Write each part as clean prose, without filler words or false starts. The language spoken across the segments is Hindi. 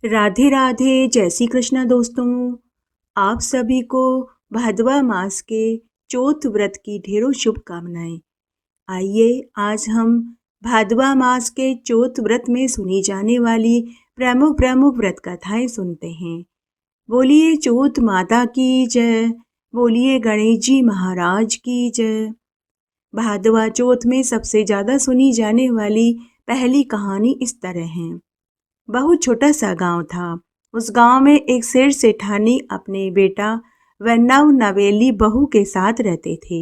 राधे राधे, जय श्री कृष्णा दोस्तों। आप सभी को भादवा मास के चौथ व्रत की ढेरों शुभकामनाएं। आइए आज हम भादवा मास के चौथ व्रत में सुनी जाने वाली प्रमुख प्रमुख व्रत कथाएं सुनते हैं। बोलिए चौथ माता की जय, बोलिए गणेश जी महाराज की जय। भादवा चौथ में सबसे ज्यादा सुनी जाने वाली पहली कहानी इस तरह है। बहुत छोटा सा गांव था। उस गांव में एक सेठ सेठानी अपने बेटा व नव नवेली बहू के साथ रहते थे।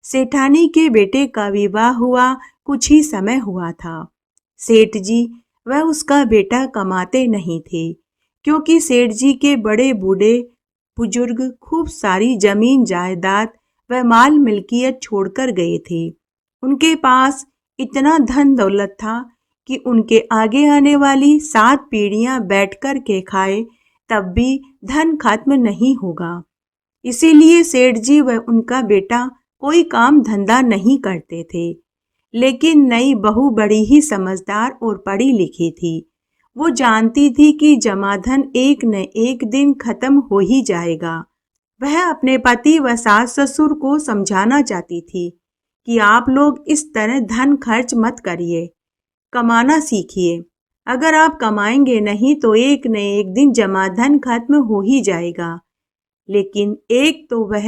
सेठानी के बेटे का विवाह हुआ कुछ ही समय हुआ था। सेठ जी व उसका बेटा कमाते नहीं थे, क्योंकि सेठ जी के बड़े बूढ़े बुजुर्ग खूब सारी जमीन जायदाद व माल मिल्कियत छोड़कर गए थे। उनके पास इतना धन दौलत था कि उनके आगे आने वाली 7 पीढ़ियां बैठकर के खाए तब भी धन खत्म नहीं होगा। इसीलिए सेठ जी व उनका बेटा कोई काम धंधा नहीं करते थे। लेकिन नई बहू बड़ी ही समझदार और पढ़ी लिखी थी। वो जानती थी कि जमाधन एक न एक दिन खत्म हो ही जाएगा। वह अपने पति व सास ससुर को समझाना चाहती थी कि आप लोग इस तरह धन खर्च मत करिए, कमाना सीखिए। अगर आप कमाएंगे नहीं तो एक न एक दिन जमाधन खत्म हो ही जाएगा। लेकिन एक तो वह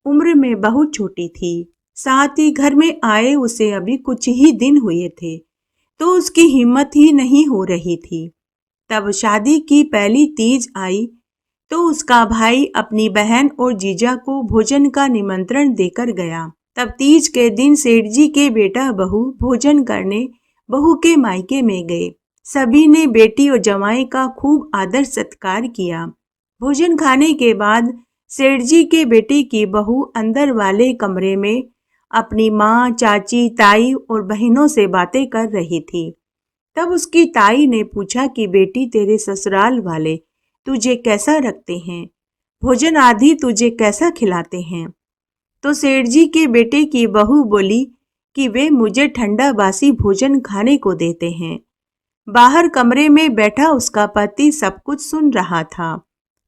उम्र में बहुत छोटी थी, साथ ही घर में आए उसे अभी कुछ ही दिन हुए थे, तो उसकी हिम्मत ही नहीं हो रही थी। तब शादी की पहली तीज आई तो उसका भाई अपनी बहन और जीजा को भोजन का निमंत्रण देकर गया। तब तीज के दिन सेठ जी के बेटा बहू भोजन करने बहू के मायके में गए। सभी ने बेटी और जमाई का खूब आदर सत्कार किया। भोजन खाने के बाद सेठ जी के बेटे की बहू अंदर वाले कमरे में अपनी माँ, चाची, ताई और बहनों से बातें कर रही थी। तब उसकी ताई ने पूछा कि बेटी, तेरे ससुराल वाले तुझे कैसा रखते हैं? भोजन आदि तुझे कैसा खिलाते हैं? तो सेठ जी के बेटे की बहू बोली कि वे मुझे ठंडा बासी भोजन खाने को देते हैं। बाहर कमरे में बैठा उसका पति सब कुछ सुन रहा था।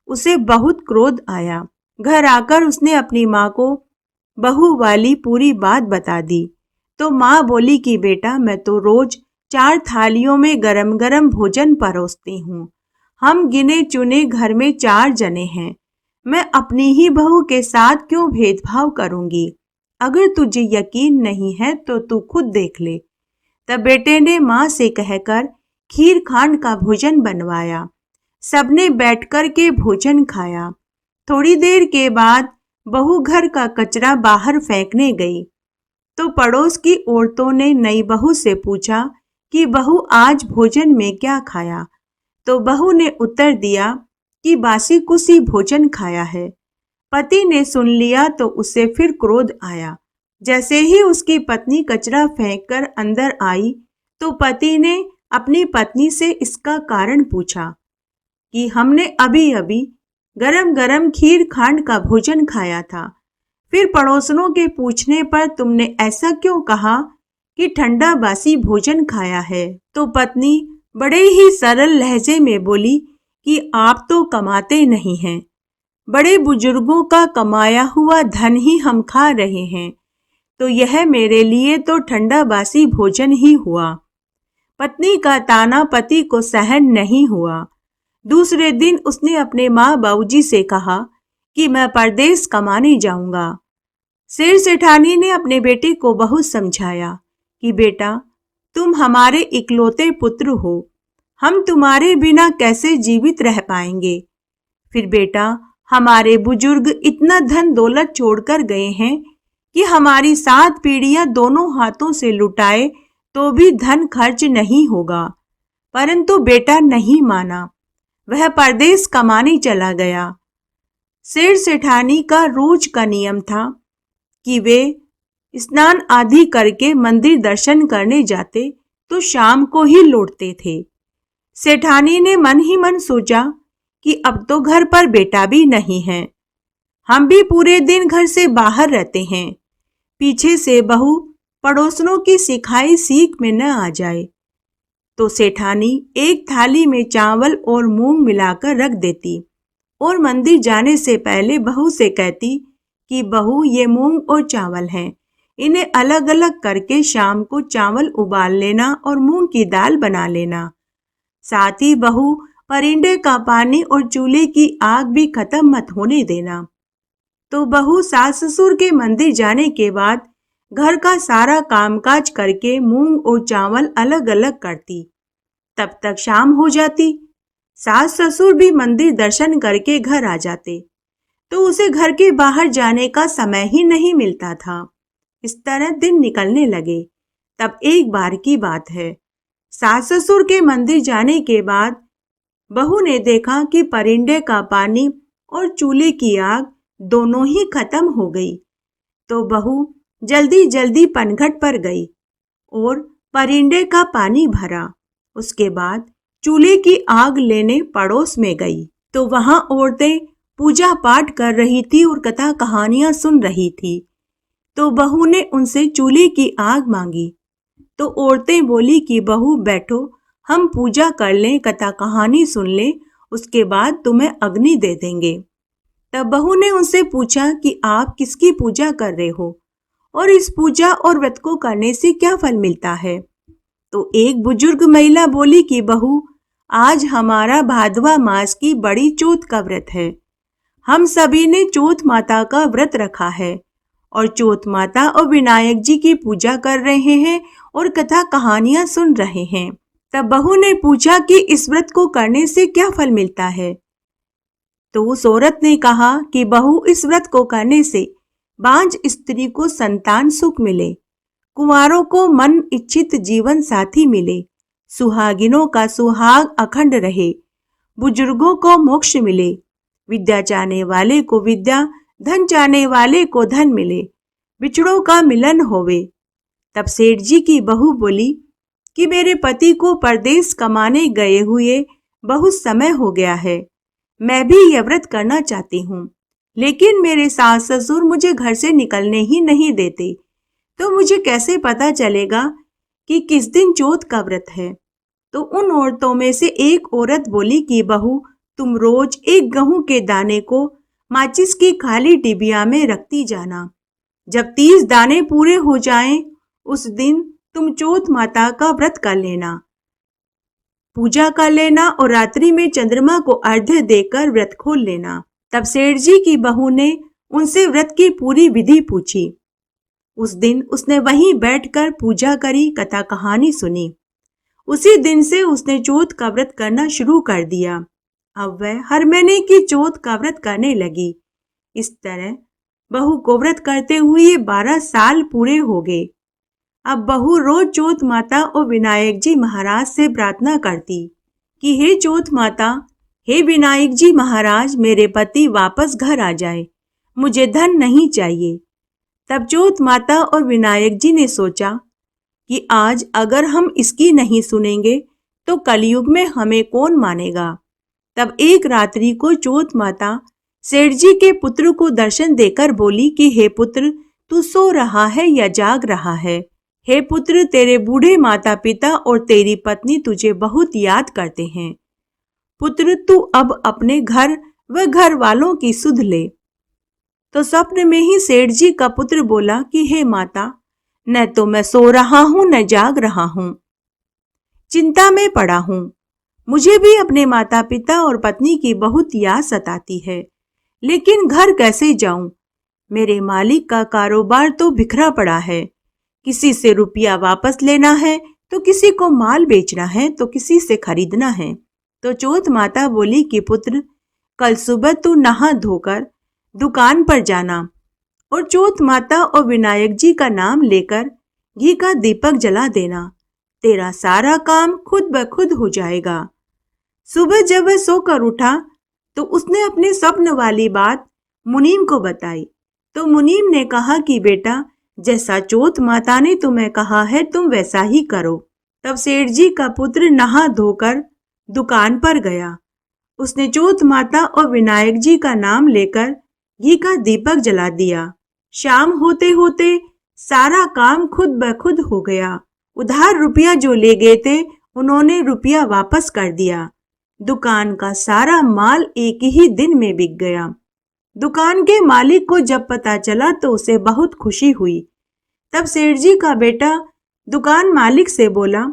उसे बहुत क्रोध आया। घर आकर उसने अपनी माँ को बहू वाली पूरी बात बता दी। तो माँ बोली कि बेटा, मैं तो रोज 4 थालियों में गरम गरम भोजन परोसती हूँ। हम गिने चुने घर में 4 जने हैं। मैं अपनी ही बहू के साथ क्यों भेदभाव करूंगी? अगर तुझे यकीन नहीं है तो तू खुद देख ले। तब बेटे ने माँ से कहकर खीर खांड का भोजन बनवाया। सबने बैठकर के भोजन खाया। थोड़ी देर के बाद बहू घर का कचरा बाहर फेंकने गई तो पड़ोस की औरतों ने नई बहू से पूछा कि बहू, आज भोजन में क्या खाया? तो बहू ने उत्तर दिया कि बासी कुसी भोजन खाया है। पति ने सुन लिया तो उसे फिर क्रोध आया। जैसे ही उसकी पत्नी कचरा फेंककर अंदर आई तो पति ने अपनी पत्नी से इसका कारण पूछा कि हमने अभी अभी गरम गरम खीर खांड का भोजन खाया था, फिर पड़ोसनों के पूछने पर तुमने ऐसा क्यों कहा कि ठंडा बासी भोजन खाया है? तो पत्नी बड़े ही सरल लहजे में बोली कि आप तो कमाते नहीं हैं, बड़े बुजुर्गों का कमाया हुआ धन ही हम खा रहे हैं, तो यह मेरे लिए तो ठंडा बासी भोजन ही हुआ। पत्नी का ताना पति को सहन नहीं हुआ। दूसरे दिन उसने अपने माँ बाबूजी से कहा कि मैं परदेश कमाने जाऊंगा। सेठ सेठानी ने अपने बेटे को बहुत समझाया कि बेटा, तुम हमारे इकलौते पुत्र हो, हम तुम्हारे बिना कैसे जीवित रह पाएंगे? फिर बेटा, हमारे बुजुर्ग इतना धन दौलत छोड़कर गए हैं कि हमारी 7 पीढ़ियां दोनों हाथों से लुटाए तो भी धन खर्च नहीं होगा। परंतु बेटा नहीं माना, वह परदेश कमाने चला गया। सेठ सेठानी का रोज का नियम था कि वे स्नान आदि करके मंदिर दर्शन करने जाते तो शाम को ही लौटते थे। सेठानी ने मन ही मन सोचा कि अब तो घर पर बेटा भी नहीं है, हम भी पूरे दिन घर से बाहर रहते हैं, पीछे से बहू पड़ोसनों की सिखाई सीख में न आ जाए। तो सेठानी एक थाली में चावल और मूंग मिलाकर रख देती और मंदिर जाने से पहले बहू से कहती कि बहू, ये मूंग और चावल हैं, इन्हें अलग अलग करके शाम को चावल उबाल लेना और मूंग की दाल बना लेना। साथ ही बहू, परिंदे का पानी और चूल्हे की आग भी खत्म मत होने देना। तो बहू सास ससुर के मंदिर जाने के बाद घर का सारा कामकाज करके मूंग और चावल अलग अलग करती। तब तक शाम हो जाती। सास ससुर भी मंदिर दर्शन करके घर आ जाते तो उसे घर के बाहर जाने का समय ही नहीं मिलता था। इस तरह दिन निकलने लगे। तब एक बार की बात है, सास ससुर के मंदिर जाने के बाद बहू ने देखा कि परिंदे का पानी और चूल्हे की आग दोनों ही खत्म हो गई। तो बहू जल्दी जल्दी पनघट पर गई और परिंदे का पानी भरा। उसके बाद चूल्हे की आग लेने पड़ोस में गई तो वहां औरतें पूजा पाठ कर रही थी और कथा कहानियां सुन रही थी। तो बहू ने उनसे चूल्हे की आग मांगी तो औरतें बोली कि बहू बैठो, हम पूजा कर लें, कथा कहानी सुन लें, उसके बाद तुम्हें अग्नि दे देंगे। तब बहू ने उनसे पूछा कि आप किसकी पूजा कर रहे हो और इस पूजा और व्रत को करने से क्या फल मिलता है। तो एक बुजुर्ग महिला बोली कि बहू, आज हमारा भादवा मास की बड़ी चौथ का व्रत है। हम सभी ने चौथ माता का व्रत रखा है और चौथ माता और विनायक जी की पूजा कर रहे हैं और कथा कहानियां सुन रहे हैं। तब बहू ने पूछा कि इस व्रत को करने से क्या फल मिलता है। तो उस औरत ने कहा कि बहू, इस व्रत को करने से बांझ स्त्री को संतान सुख मिले, कुंवारों को मन इच्छित जीवन साथी मिले, सुहागिनों का सुहाग अखंड रहे, बुजुर्गों को मोक्ष मिले, विद्या चाहने वाले को विद्या, धन चाहने वाले को धन मिले, बिछड़ों का मिलन होवे। तब सेठ जी की बहू बोली कि मेरे पति को परदेश कमाने गए हुए बहुत समय हो गया है। मैं भी यह व्रत करना चाहती हूँ, लेकिन मेरे सास ससुर मुझे घर से निकलने ही नहीं देते, तो मुझे कैसे पता चलेगा कि किस दिन चौथ का व्रत है। तो उन औरतों में से एक औरत बोली कि बहू, तुम रोज एक गेहूं के दाने को माचिस की खाली डिबिया में रखती जाना। जब 30 दाने पूरे हो जाएं, उस दिन तुम चौथ माता का व्रत कर लेना, पूजा कर लेना और रात्रि में चंद्रमा को अर्घ्य देकर व्रत खोल लेना। तब सेठ जी की बहू ने उनसे व्रत की पूरी विधि पूछी। उस दिन उसने वहीं बैठकर पूजा करी, कथा कहानी सुनी। उसी दिन से उसने चौथ का व्रत करना शुरू कर दिया। अब वह हर महीने की चौथ का व्रत करने लगी। इस तरह बहू को व्रत करते हुए 12 साल पूरे हो गए। अब बहू रोज चौथ माता और विनायक जी महाराज से प्रार्थना करती कि हे चौथ माता, हे विनायक जी महाराज, मेरे पति वापस घर आ जाए, मुझे धन नहीं चाहिए। तब चौथ माता और विनायक जी ने सोचा कि आज अगर हम इसकी नहीं सुनेंगे तो कलयुग में हमें कौन मानेगा। तब एक रात्रि को चौथ माता सेठ जी के पुत्र को दर्शन देकर बोली कि हे पुत्र, तू सो रहा है या जाग रहा है। हे पुत्र, तेरे बूढ़े माता पिता और तेरी पत्नी तुझे बहुत याद करते हैं। पुत्र, तू अब अपने घर व घर वालों की सुध ले। तो स्वप्न में ही सेठ जी का पुत्र बोला कि हे माता, न तो मैं सो रहा हूं न जाग रहा हूं, चिंता में पड़ा हूं। मुझे भी अपने माता पिता और पत्नी की बहुत याद सताती है, लेकिन घर कैसे जाऊं। मेरे मालिक का कारोबार तो बिखरा पड़ा है, किसी से रुपया वापस लेना है तो किसी को माल बेचना है तो किसी से खरीदना है। तो चौथ माता बोली कि पुत्र, कल सुबह तू नहा धोकर दुकान पर जाना और चौथ माता और विनायक जी का नाम लेकर घी का दीपक जला देना। तेरा सारा काम खुद ब खुद हो जाएगा। सुबह जब वह सोकर उठा तो उसने अपने स्वप्न वाली बात मुनीम को बताई। तो मुनीम ने कहा कि बेटा, जैसा चौथ माता ने तुम्हें कहा है तुम वैसा ही करो। तब सेठ जी का पुत्र नहा धोकर दुकान पर गया। उसने चौथ माता और विनायक जी का नाम लेकर घी का दीपक जला दिया। शाम होते होते सारा काम खुद ब खुद हो गया। उधार रुपया जो ले गए थे उन्होंने रुपया वापस कर दिया। दुकान का सारा माल एक ही दिन में बिक गया। दुकान के मालिक को जब पता चला तो उसे बहुत खुशी हुई। तब सेठ जी का बेटा दुकान मालिक से बोला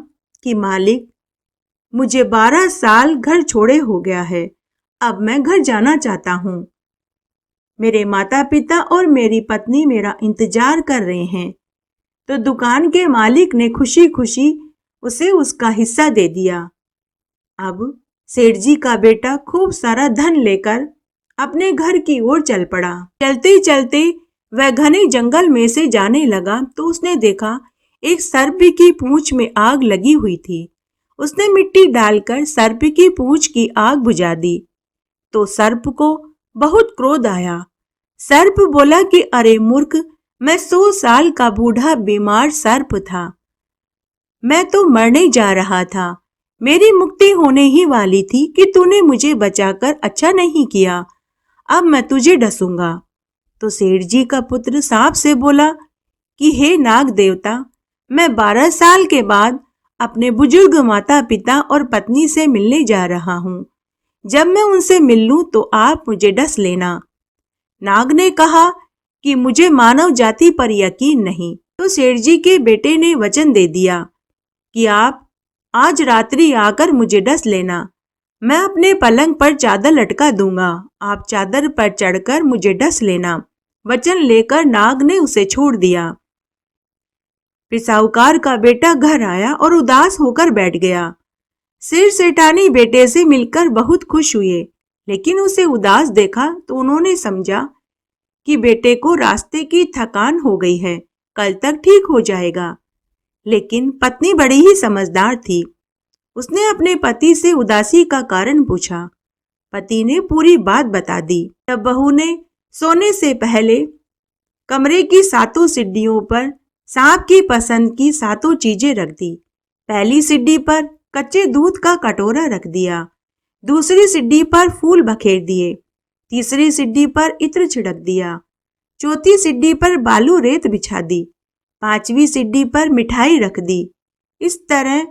कि मालिक, मुझे 12 साल घर छोड़े हो गया है। अब मैं घर जाना चाहता हूँ। मेरे माता पिता और मेरी पत्नी मेरा इंतजार कर रहे हैं। तो दुकान के मालिक ने खुशी खुशी उसे उसका हिस्सा दे दिया। अब सेठ जी का बेटा खूब सारा धन लेकर अपने घर की ओर चल पड़ा। चलते चलते वह घने जंगल में से जाने लगा तो उसने देखा एक सर्प की पूंछ में आग लगी हुई थी। उसने मिट्टी डालकर सर्प की पूंछ की आग बुझा दी तो सर्प को बहुत क्रोध आया। सर्प बोला कि अरे मूर्ख, मैं 100 साल का बूढ़ा बीमार सर्प था। मैं तो मरने जा रहा था। मेरी मुक्ति होने ही वाली थी कि तूने मुझे बचाकर अच्छा नहीं किया। अब मैं तुझे डसूंगा। तो सेठ जी का पुत्र सांप से बोला कि हे नाग देवता, मैं 12 साल के बाद अपने बुजुर्ग माता पिता और पत्नी से मिलने जा रहा हूँ। जब मैं उनसे मिल लूं तो आप मुझे डस लेना। नाग ने कहा कि मुझे मानव जाति पर यकीन नहीं। तो सेठ जी के बेटे ने वचन दे दिया कि आप आज रात्रि आकर मुझे डस लेना। मैं अपने पलंग पर चादर लटका दूंगा। आप चादर पर चढ़कर मुझे डस लेना। वचन लेकर नाग ने उसे छोड़ दिया। फिर साहूकार का बेटा घर आया और उदास होकर बैठ गया। सेठ सेठानी बेटे से मिलकर बहुत खुश हुए, लेकिन उसे उदास देखा तो उन्होंने समझा कि बेटे को रास्ते की थकान हो गई है, कल तक ठीक हो जाएगा। लेकिन पत्नी बड़ी ही समझदार थी। उसने अपने पति से उदासी का कारण पूछा। पति ने पूरी बात बता दी। तब बहू ने सोने से पहले कमरे की 7 सीढ़ियों पर सांप की पसंद की 7 चीजें रख दी। पहली सीढ़ी पर कच्चे दूध का कटोरा रख दिया। दूसरी सीढ़ी पर फूल बखेर दिए। तीसरी सीढ़ी पर इत्र छिड़क दिया। चौथी सीढ़ी पर बालू रेत बिछा दी। 5वीं सीढ़ी पर मिठाई रख दी। इस तरह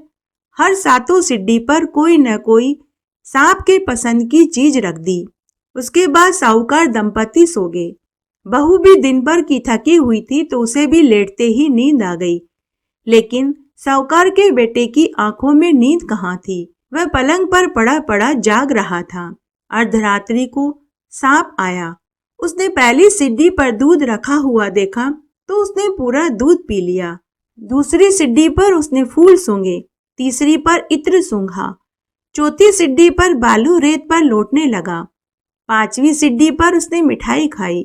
हर 7 सीढ़ी पर कोई न कोई सांप के पसंद की चीज रख दी। उसके बाद साहूकार दंपति सो गए। बहू भी दिन भर की थकी हुई थी तो उसे भी लेटते ही नींद आ गई। लेकिन साहूकार के बेटे की आंखों में नींद कहाँ थी। वह पलंग पर पड़ा पड़ा जाग रहा था। अर्धरात्रि को सांप आया। उसने पहली सीढ़ी पर दूध रखा हुआ देखा तो उसने पूरा दूध पी लिया। दूसरी सीढ़ी पर उसने फूल सूंघे। तीसरी पर इत्र सूंघा। चौथी सीढ़ी पर बालू रेत पर लौटने लगा। 5वीं सीढ़ी पर उसने मिठाई खाई।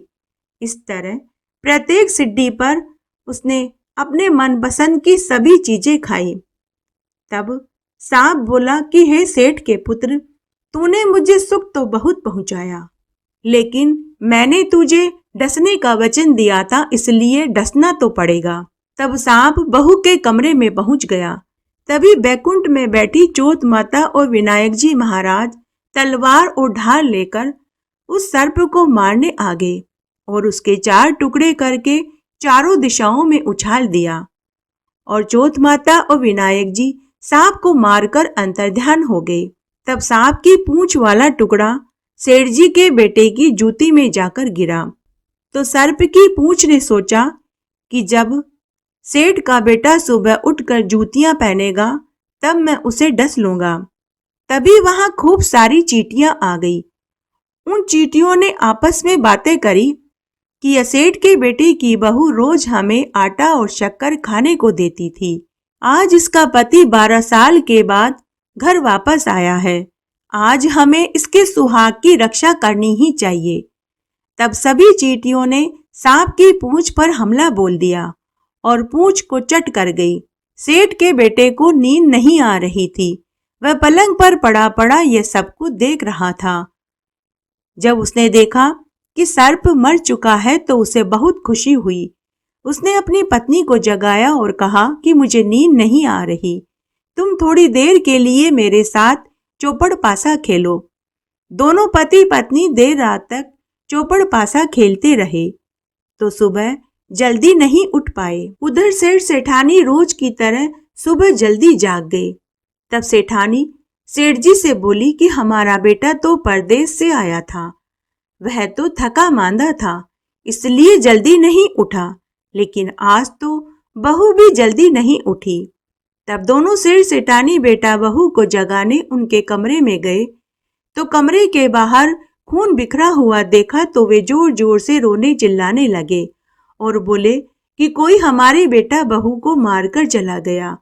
इस तरह प्रत्येक सीढ़ी पर उसने अपने मनपसंद की सभी चीजें खाई। तब सांप बोला कि हे सेठ के पुत्र, तूने मुझे सुख तो बहुत पहुंचाया, लेकिन मैंने तुझे डसने का वचन दिया था, इसलिए डसना तो पड़ेगा। तब सांप बहू के कमरे में पहुंच गया। तभी बैकुंठ में बैठी चौथ माता और विनायक जी महाराज तलवार और ढाल लेकर उस सर्प को मारने आ गए और उसके 4 टुकड़े करके चारों दिशाओं में उछाल दिया। और चौथ माता और विनायक जी सांप को मारकर अंतर्ध्यान हो गए। तब सांप की पूंछ वाला टुकड़ा सेठ जी के बेटे की जूती में जाकर गिरा। तो सर्प की पूंछ ने सोचा कि जब सेठ का बेटा सुबह उठकर जूतियां पहनेगा तब मैं उसे डस लूंगा। तभी वहां खूब सारी चींटियां आ गई। उन चींटियों ने आपस में बातें करी कि यह सेठ के बेटे की बहू रोज हमें आटा और शक्कर खाने को देती थी। आज इसका पति 12 साल के बाद घर वापस आया है। आज हमें इसके सुहाग की रक्षा करनी ही चाहिए। तब सभी चींटियों ने सांप की पूंछ पर हमला बोल दिया और पूंछ को चट कर गई। सेठ के बेटे को नींद नहीं आ रही थी। वह पलंग पर पड़ा पड़ा यह सब कुछ देख रहा था। जब उसने देखा कि सर्प मर चुका है तो उसे बहुत खुशी हुई। उसने अपनी पत्नी को जगाया और कहा कि मुझे नींद नहीं आ रही, तुम थोड़ी देर के लिए मेरे साथ चौपड़ पासा खेलो। दोनों पति पत्नी देर रात तक चौपड़ पासा खेलते रहे तो सुबह जल्दी नहीं उठ पाए। उधर सेठ सेठानी रोज की तरह सुबह जल्दी जाग गए। तब सेठानी सेठ जी से बोली कि हमारा बेटा तो परदेश से आया था, वह तो थका मांदा था, इसलिए जल्दी नहीं उठा, लेकिन आज तो बहू भी जल्दी नहीं उठी। तब दोनों सेठ सेठानी बेटा बहू को जगाने उनके कमरे में गए तो कमरे के बाहर खून बिखरा हुआ देखा तो वे जोर जोर से रोने चिल्लाने लगे और बोले कि कोई हमारे बेटा बहू को मारकर चला गया,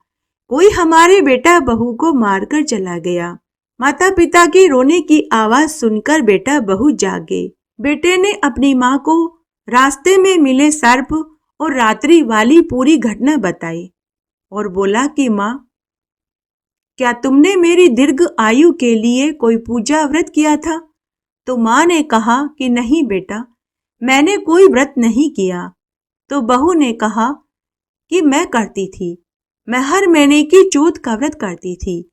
कोई हमारे बेटा बहू को मारकर चला गया। माता पिता की रोने की आवाज सुनकर बेटा बहू जागे। बेटे ने अपनी माँ को रास्ते में मिले सर्प और रात्रि वाली पूरी घटना बताई और बोला कि माँ, क्या तुमने मेरी दीर्घ आयु के लिए कोई पूजा व्रत किया था? तो माँ ने कहा कि नहीं बेटा, मैंने कोई व्रत नहीं किया। तो बहू ने कहा कि मैं करती थी, मैं हर महीने की चौथ का व्रत करती थी।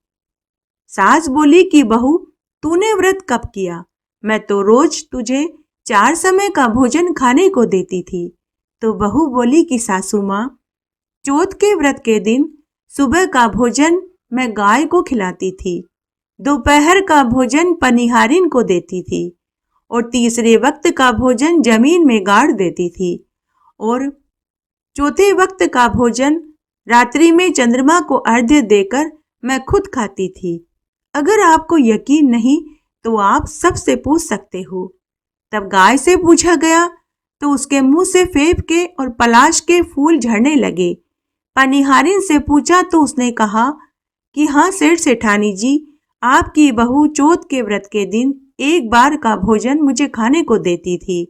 सास बोली कि बहू, तूने व्रत कब किया? मैं तो रोज तुझे 4 समय का भोजन खाने को देती थी। तो बहू बोली कि सासू माँ, चौथ के व्रत के दिन सुबह का भोजन मैं गाय को खिलाती थी, दोपहर का भोजन पनिहारिन को देती थी और तीसरे वक्त का भोजन जमीन में गाड़ देती थी और चौथे वक्त का भोजन रात्रि में चंद्रमा को अर्घ्य देकर मैं खुद खाती थी। अगर आपको यकीन नहीं तो आप सबसे पूछ सकते हो। तब गाय से पूछा गया तो उसके मुंह से फेफ के और पलाश के फूल झड़ने लगे। पनिहारिन से पूछा तो उसने कहा कि हाँ सेठ सेठानी जी, आपकी बहू चौथ के व्रत के दिन एक बार का भोजन मुझे खाने को देती थी।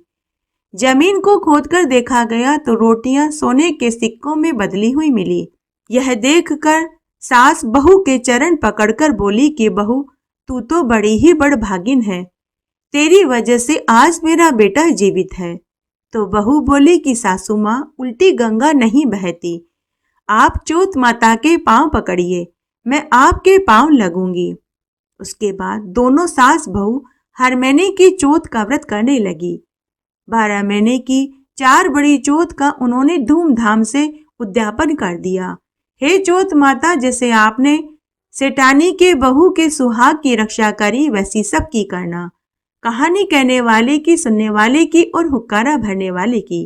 जमीन को खोदकर देखा गया तो रोटियां सोने के सिक्कों में बदली हुई मिली। यह देखकर सास बहू के चरण पकड़कर बोली कि बहू, तू तो बड़ी ही बड़भागिन है, तेरी वजह से आज मेरा बेटा जीवित है। तो बहू बोली कि सासू माँ, उल्टी गंगा नहीं बहती, आप चौथ माता के पांव पकड़िए, मैं आपके पांव लगूंगी। उसके बाद दोनों सास बहू हर महीने की चौथ का व्रत करने लगी। 12 महीने की 4 बड़ी चौथ का उन्होंने धूमधाम से उद्यापन कर दिया। हे चौथ माता, जैसे आपने सेठानी के बहू के सुहाग की रक्षा करी, वैसी सबकी करना। कहानी कहने वाले की, सुनने वाले की और हुक्कारा भरने वाले की।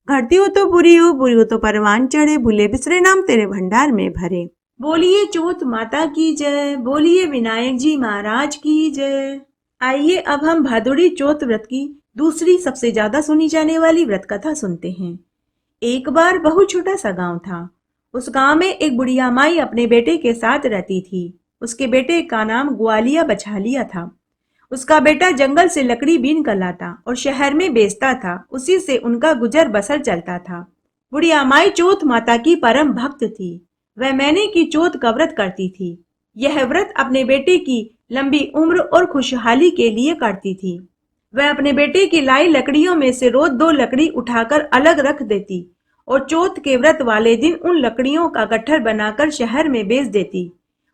घटती हो तो बुरी हो तो परवान चढ़े, भूले बिसरे नाम तेरे भंडार में भरे। बोलिए चौथ माता की जय, बोलिए विनायक जी महाराज की जय। आइए अब हम भादुड़ी चौथ व्रत की दूसरी सबसे ज्यादा सुनी जाने वाली व्रत कथा सुनते हैं। एक बार बहुत छोटा सा गांव था। उस गांव में एक बुढ़िया माई अपने बेटे के साथ रहती थी। उसके बेटे का नाम ग्वालिया बछालिया था। उसका बेटा जंगल से लकड़ी बीन कर लाता और शहर में बेचता था, उसी से उनका गुजर बसर चलता था। बुढ़िया माई चौथ माता की परम भक्त थी। वह महीने की चौथ का व्रत करती थी। यह व्रत अपने बेटे की लंबी उम्र और खुशहाली के लिए करती थी। वह अपने बेटे की लाई लकड़ियों में से रोज 2 लकड़ी उठाकर अलग रख देती और चौथ के व्रत वाले दिन उन लकड़ियों का गट्ठर बनाकर शहर में बेच देती।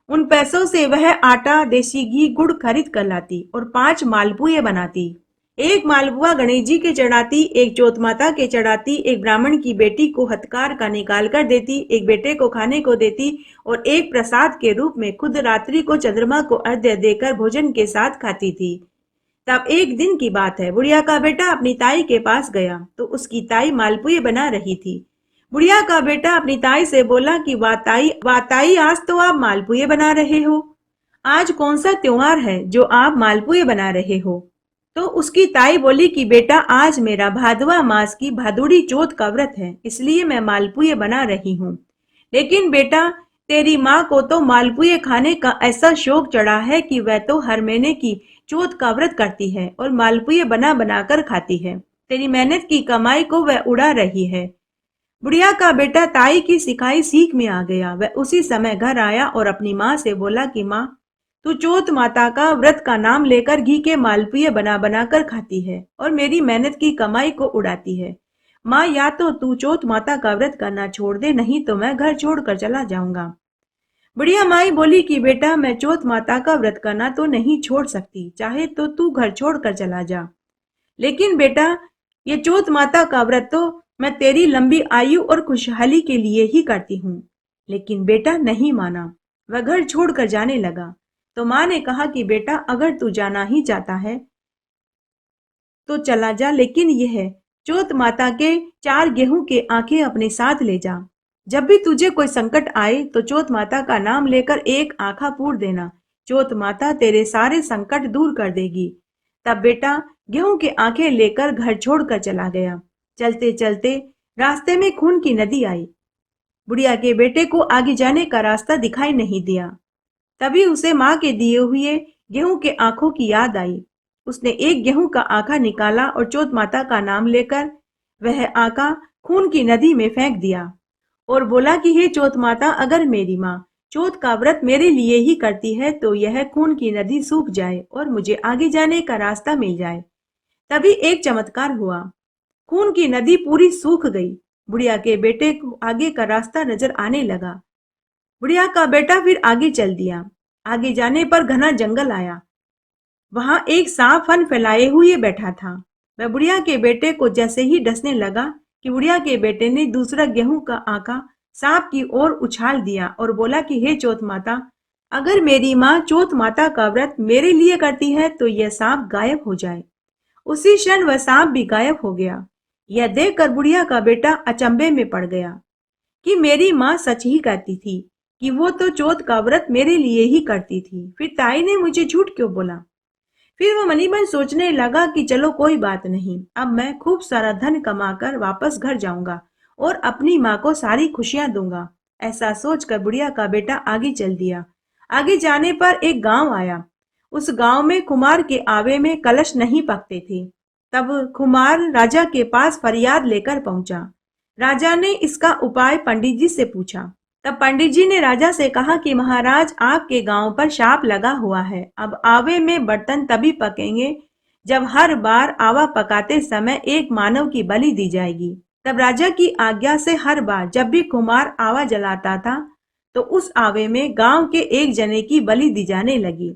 उन पैसों से वह आटा, देसी घी, गुड़ खरीद कर लाती और 5 मालपुए बनाती। एक मालपुआ गणेश जी के चढ़ाती, एक चौथ माता के चढ़ाती, एक ब्राह्मण की बेटी को हथकार का निकाल कर देती, एक बेटे को खाने को देती और एक प्रसाद के रूप में खुद रात्रि को चंद्रमा को अर्घ्य देकर भोजन के साथ खाती थी। तब एक दिन की बात है, बुढ़िया का बेटा अपनी ताई के पास गया तो उसकी ताई मालपुए बना रही थी। बुढ़िया का बेटा अपनी ताई से बोला कि वाह ताई, आज तो आप मालपुए बना रहे हो। आज कौन सा त्योहार है जो आप मालपुए बना रहे हो? तो उसकी ताई बोली कि बेटा, आज मेरा भादवा मास की भादुड़ी चौथ का व्रत है, इसलिए मैं मालपुए बना रही हूँ। लेकिन बेटा, तेरी माँ को तो मालपुए खाने का ऐसा शौक चढ़ा है कि वह तो हर महीने की चौथ का व्रत करती है और मालपुए बना बना कर खाती है। तेरी मेहनत की कमाई को वह उड़ा रही है। बुढ़िया का बेटा ताई की सिखाई सीख में आ गया। वह उसी समय घर आया और अपनी माँ से बोला कि माँ, तू चौथ माता का व्रत का नाम लेकर घी के मालपुए बना बना कर खाती है और मेरी मेहनत की कमाई को उड़ाती है। माँ, या तो तू चौथ माता का व्रत करना छोड़ दे, नहीं तो मैं घर छोड़कर चला जाऊंगा। बुढ़िया माई बोली कि बेटा, मैं चौथ माता का व्रत करना तो नहीं छोड़ सकती, चाहे तो तू घर छोड़कर चला जा। लेकिन बेटा, ये चौथ माता का व्रत तो मैं तेरी लंबी आयु और खुशहाली के लिए ही करती हूँ। लेकिन बेटा नहीं माना। वह घर छोड़कर जाने लगा। तो माँ ने कहा कि बेटा, अगर तू जाना ही चाहता है तो चला जा, लेकिन यह चौथ माता के 4 गेहूं के आंखें अपने साथ ले जा। जब भी तुझे कोई संकट आए तो चौथ माता का नाम लेकर एक आंखा पूर देना। चौथ माता तेरे सारे संकट दूर कर देगी। तब बेटा गेहूं के आंखें लेकर घर छोड़कर चला गया। चलते चलते रास्ते में खून की नदी आई। बुढ़िया के बेटे को आगे जाने का रास्ता दिखाई नहीं दिया। तभी उसे माँ के दिए हुए गेहूं के आंखों की याद आई। उसने एक गेहूं का आंखा निकाला और चौथ माता का नाम लेकर वह आंखा खून की नदी में फेंक दिया और बोला कि हे चौथ माता, अगर मेरी माँ चौथ का व्रत मेरे लिए ही करती है तो यह खून की नदी सूख जाए और मुझे आगे जाने का रास्ता मिल जाए। तभी एक चमत्कार हुआ। खून की नदी पूरी सूख गई। बुढ़िया के बेटे को आगे का रास्ता नजर आने लगा। बुढ़िया का बेटा फिर आगे चल दिया। आगे जाने पर घना जंगल आया। वहां एक सांप फन फैलाए हुए बैठा था। वह बुढ़िया के बेटे को जैसे ही डसने लगा कि बुढ़िया के बेटे ने दूसरा गेहूं का आंका सांप की ओर उछाल दिया और बोला कि हे चौथ माता, अगर मेरी माँ चौथ माता का व्रत मेरे लिए करती है तो यह सांप गायब हो जाए। उसी क्षण वह सांप भी गायब हो गया। यह देखकर बुढ़िया का बेटा अचंभे में पड़ गया कि मेरी माँ सच ही कहती थी कि वो तो चौथ का व्रत मेरे लिए ही करती थी, फिर ताई ने मुझे झूठ क्यों बोला। फिर वो मनी मन सोचने लगा कि चलो कोई बात नहीं, अब मैं खूब सारा धन कमाकर वापस घर जाऊंगा और अपनी माँ को सारी खुशियां दूंगा। ऐसा सोचकर बुढ़िया का बेटा आगे चल दिया। आगे जाने पर एक गांव आया। उस गांव में कुमार के आवे में कलश नहीं पकते थे। तब कुमार राजा के पास फरियाद लेकर पहुंचा। राजा ने इसका उपाय पंडित जी से पूछा। तब पंडित जी ने राजा से कहा कि महाराज, आपके गांव पर शाप लगा हुआ है। अब आवे में बर्तन तभी पकेंगे जब हर बार आवा पकाते समय एक मानव की बलि दी जाएगी। तब राजा की आज्ञा से हर बार जब भी कुमार आवा जलाता था तो उस आवे में गांव के एक जने की बलि दी जाने लगी।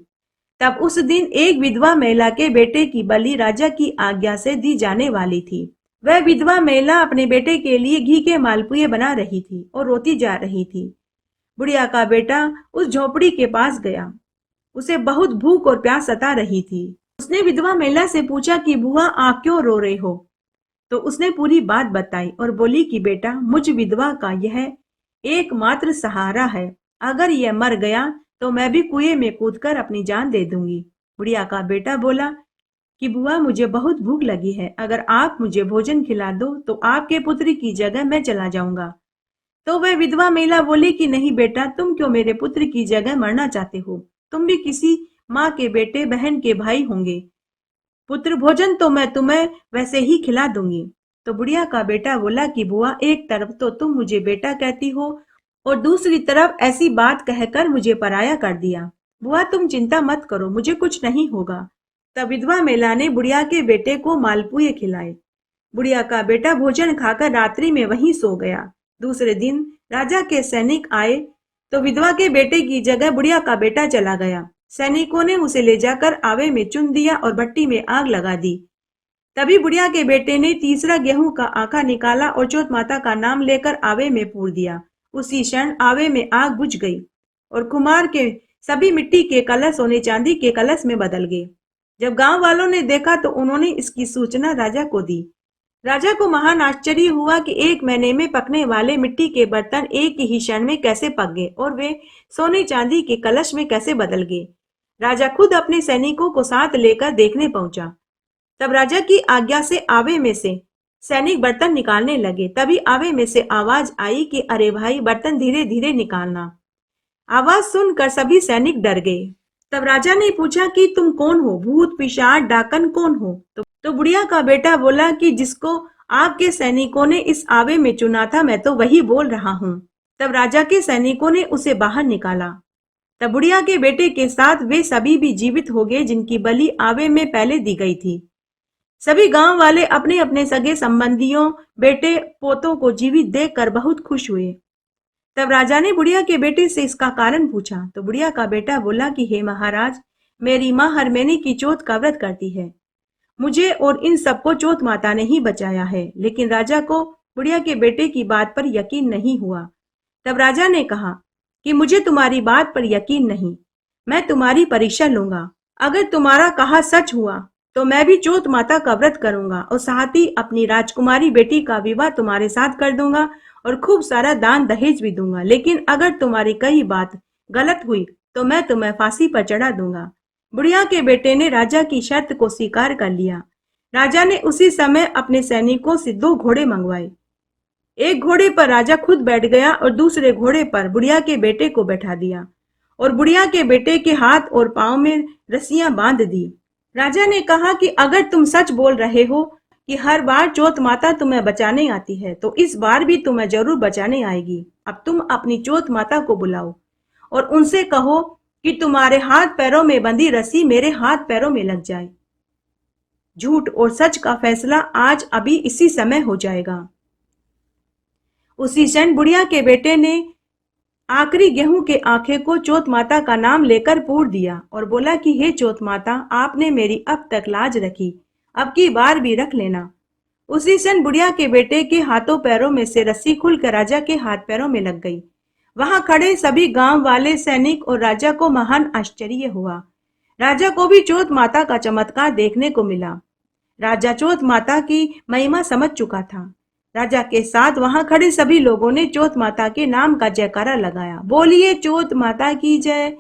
तब उस दिन एक विधवा महिला के बेटे की बलि राजा की आज्ञा से दी जाने वाली थी। वह विधवा महिला अपने बेटे के लिए घी के मालपुए बना रही थी और रोती जा रही थी। बुढ़िया का बेटा उस झोपड़ी के पास गया। उसे बहुत भूख और प्यास सता रही थी। उसने विधवा महिला से पूछा कि बुआ, आप क्यों रो रहे हो। तो उसने पूरी बात बताई और बोली कि बेटा, मुझ विधवा का यह एकमात्र सहारा है। अगर यह मर गया तो मैं भी कुएं में कूदकर अपनी जान दे दूंगी। बुढ़िया का बेटा बोला कि बुआ, मुझे बहुत भूख लगी है, अगर आप मुझे भोजन खिला दो तो आपके पुत्री की जगह मैं चला जाऊंगा। तो वह विधवा महिला बोली कि नहीं बेटा, तुम क्यों मेरे पुत्र की जगह मरना चाहते हो। तुम भी किसी माँ के बेटे बहन के भाई होंगे। पुत्र, भोजन तो मैं तुम्हें वैसे ही खिला दूंगी। तो बुढ़िया का बेटा बोला कि बुआ, एक तरफ तो तुम मुझे बेटा कहती हो और दूसरी तरफ ऐसी बात कहकर मुझे पराया कर दिया। बुआ, तुम चिंता मत करो, मुझे कुछ नहीं होगा। तब विधवा महिला ने बुढ़िया के बेटे को मालपुए खिलाए। बुढ़िया का बेटा भोजन खाकर रात्रि में वहीं सो गया। दूसरे दिन राजा के सैनिक आए तो विधवा के बेटे की जगह बुढ़िया का बेटा चला गया। सैनिकों ने उसे ले जाकर आवे में चुन दिया और भट्टी में आग लगा दी। तभी बुढ़िया के बेटे ने तीसरा गेहूं का आंखा निकाला और चौथ माता का नाम लेकर आवे में पूर दिया। उसी क्षण आवे में आग बुझ गई और कुमार के सभी मिट्टी के कलश सोने चांदी के कलश में बदल गए। जब गांव वालों ने देखा तो उन्होंने इसकी सूचना राजा को दी। राजा को महान आश्चर्य हुआ कि 1 महीने में पकने वाले मिट्टी के बर्तन एक ही क्षण में कैसे पक गए और वे सोने चांदी के कलश में कैसे बदल गए। राजा खुद अपने सैनिकों को साथ लेकर देखने पहुंचा। तब राजा की आज्ञा से आवे में से सैनिक बर्तन निकालने लगे। तभी आवे में से आवाज आई कि अरे भाई, बर्तन धीरे धीरे निकालना। आवाज सुनकर सभी सैनिक डर गए। तब राजा ने पूछा कि तुम कौन हो, भूत पिशाच डाकन कौन हो। तो बुढ़िया का बेटा बोला कि जिसको आपके सैनिकों ने इस आवे में चुना था, मैं तो वही बोल रहा हूँ। तब राजा के सैनिकों ने उसे बाहर निकाला। तब बुढ़िया के बेटे के साथ वे सभी भी जीवित हो गए जिनकी बलि आवे में पहले दी गई थी। सभी गांव वाले अपने अपने सगे संबंधियों, बेटे पोतों को जीवित देखकर बहुत खुश हुए। तब राजा ने बुढ़िया के बेटे से इसका कारण पूछा। तो बुढ़िया का बेटा बोला कि हे महाराज, मेरी माँ हर महीने की चौथ का व्रत करती है। मुझे और इन सबको चौथ माता ने ही बचाया है। लेकिन राजा को बुढ़िया के बेटे की बात पर यकीन नहीं हुआ। तब राजा ने कहा कि मुझे तुम्हारी बात पर यकीन नहीं। मैं तुम्हारी परीक्षा लूंगा। अगर तुम्हारा कहा सच हुआ तो मैं भी चौथ माता का व्रत करूंगा और साथ ही अपनी राजकुमारी बेटी का विवाह तुम्हारे साथ कर दूंगा और खूब सारा दान दहेज भी दूंगा। लेकिन अगर तुम्हारी कही बात गलत हुई तो मैं तुम्हें फांसी पर चढ़ा दूंगा। बुढ़िया के बेटे ने राजा की शर्त को स्वीकार कर लिया। राजा ने उसी समय अपने सैनिकों से 2 घोड़े मंगवाए। एक घोड़े पर राजा खुद बैठ गया और दूसरे घोड़े पर बुढ़िया के बेटे को बैठा दिया और बुढ़िया के बेटे के हाथ और पांव में रस्सियां बांध दी। राजा ने कहा कि अगर तुम सच बोल रहे हो कि हर बार चौथ माता तुम्हें बचाने आती है तो इस बार भी तुम्हें जरूर बचाने आएगी। अब तुम अपनी चौथ माता को बुलाओ और उनसे कहो कि तुम्हारे हाथ पैरों में बंधी रस्सी मेरे हाथ पैरों में लग जाए। झूठ और सच का फैसला आज अभी इसी समय हो जाएगा। उसी क्षण बुढ़िया के बेटे ने आखिरी गेहूं के आखे को चौथ माता का नाम लेकर पूर दिया और बोला कि हे चौथ माता, आपने मेरी अब तक लाज रखी, अब की बार भी रख लेना। उसी क्षण बुढ़िया के बेटे के हाथों पैरों में से रस्सी खुलकर राजा के हाथ पैरों में लग गई। वहां खड़े सभी गांव वाले सैनिक और राजा को महान आश्चर्य हुआ। राजा को भी चौथ माता का चमत्कार देखने को मिला। राजा चौथ माता की महिमा समझ चुका था। राजा के साथ वहां खड़े सभी लोगों ने चौथ माता के नाम का जयकारा लगाया। बोलिए चौथ माता की जय,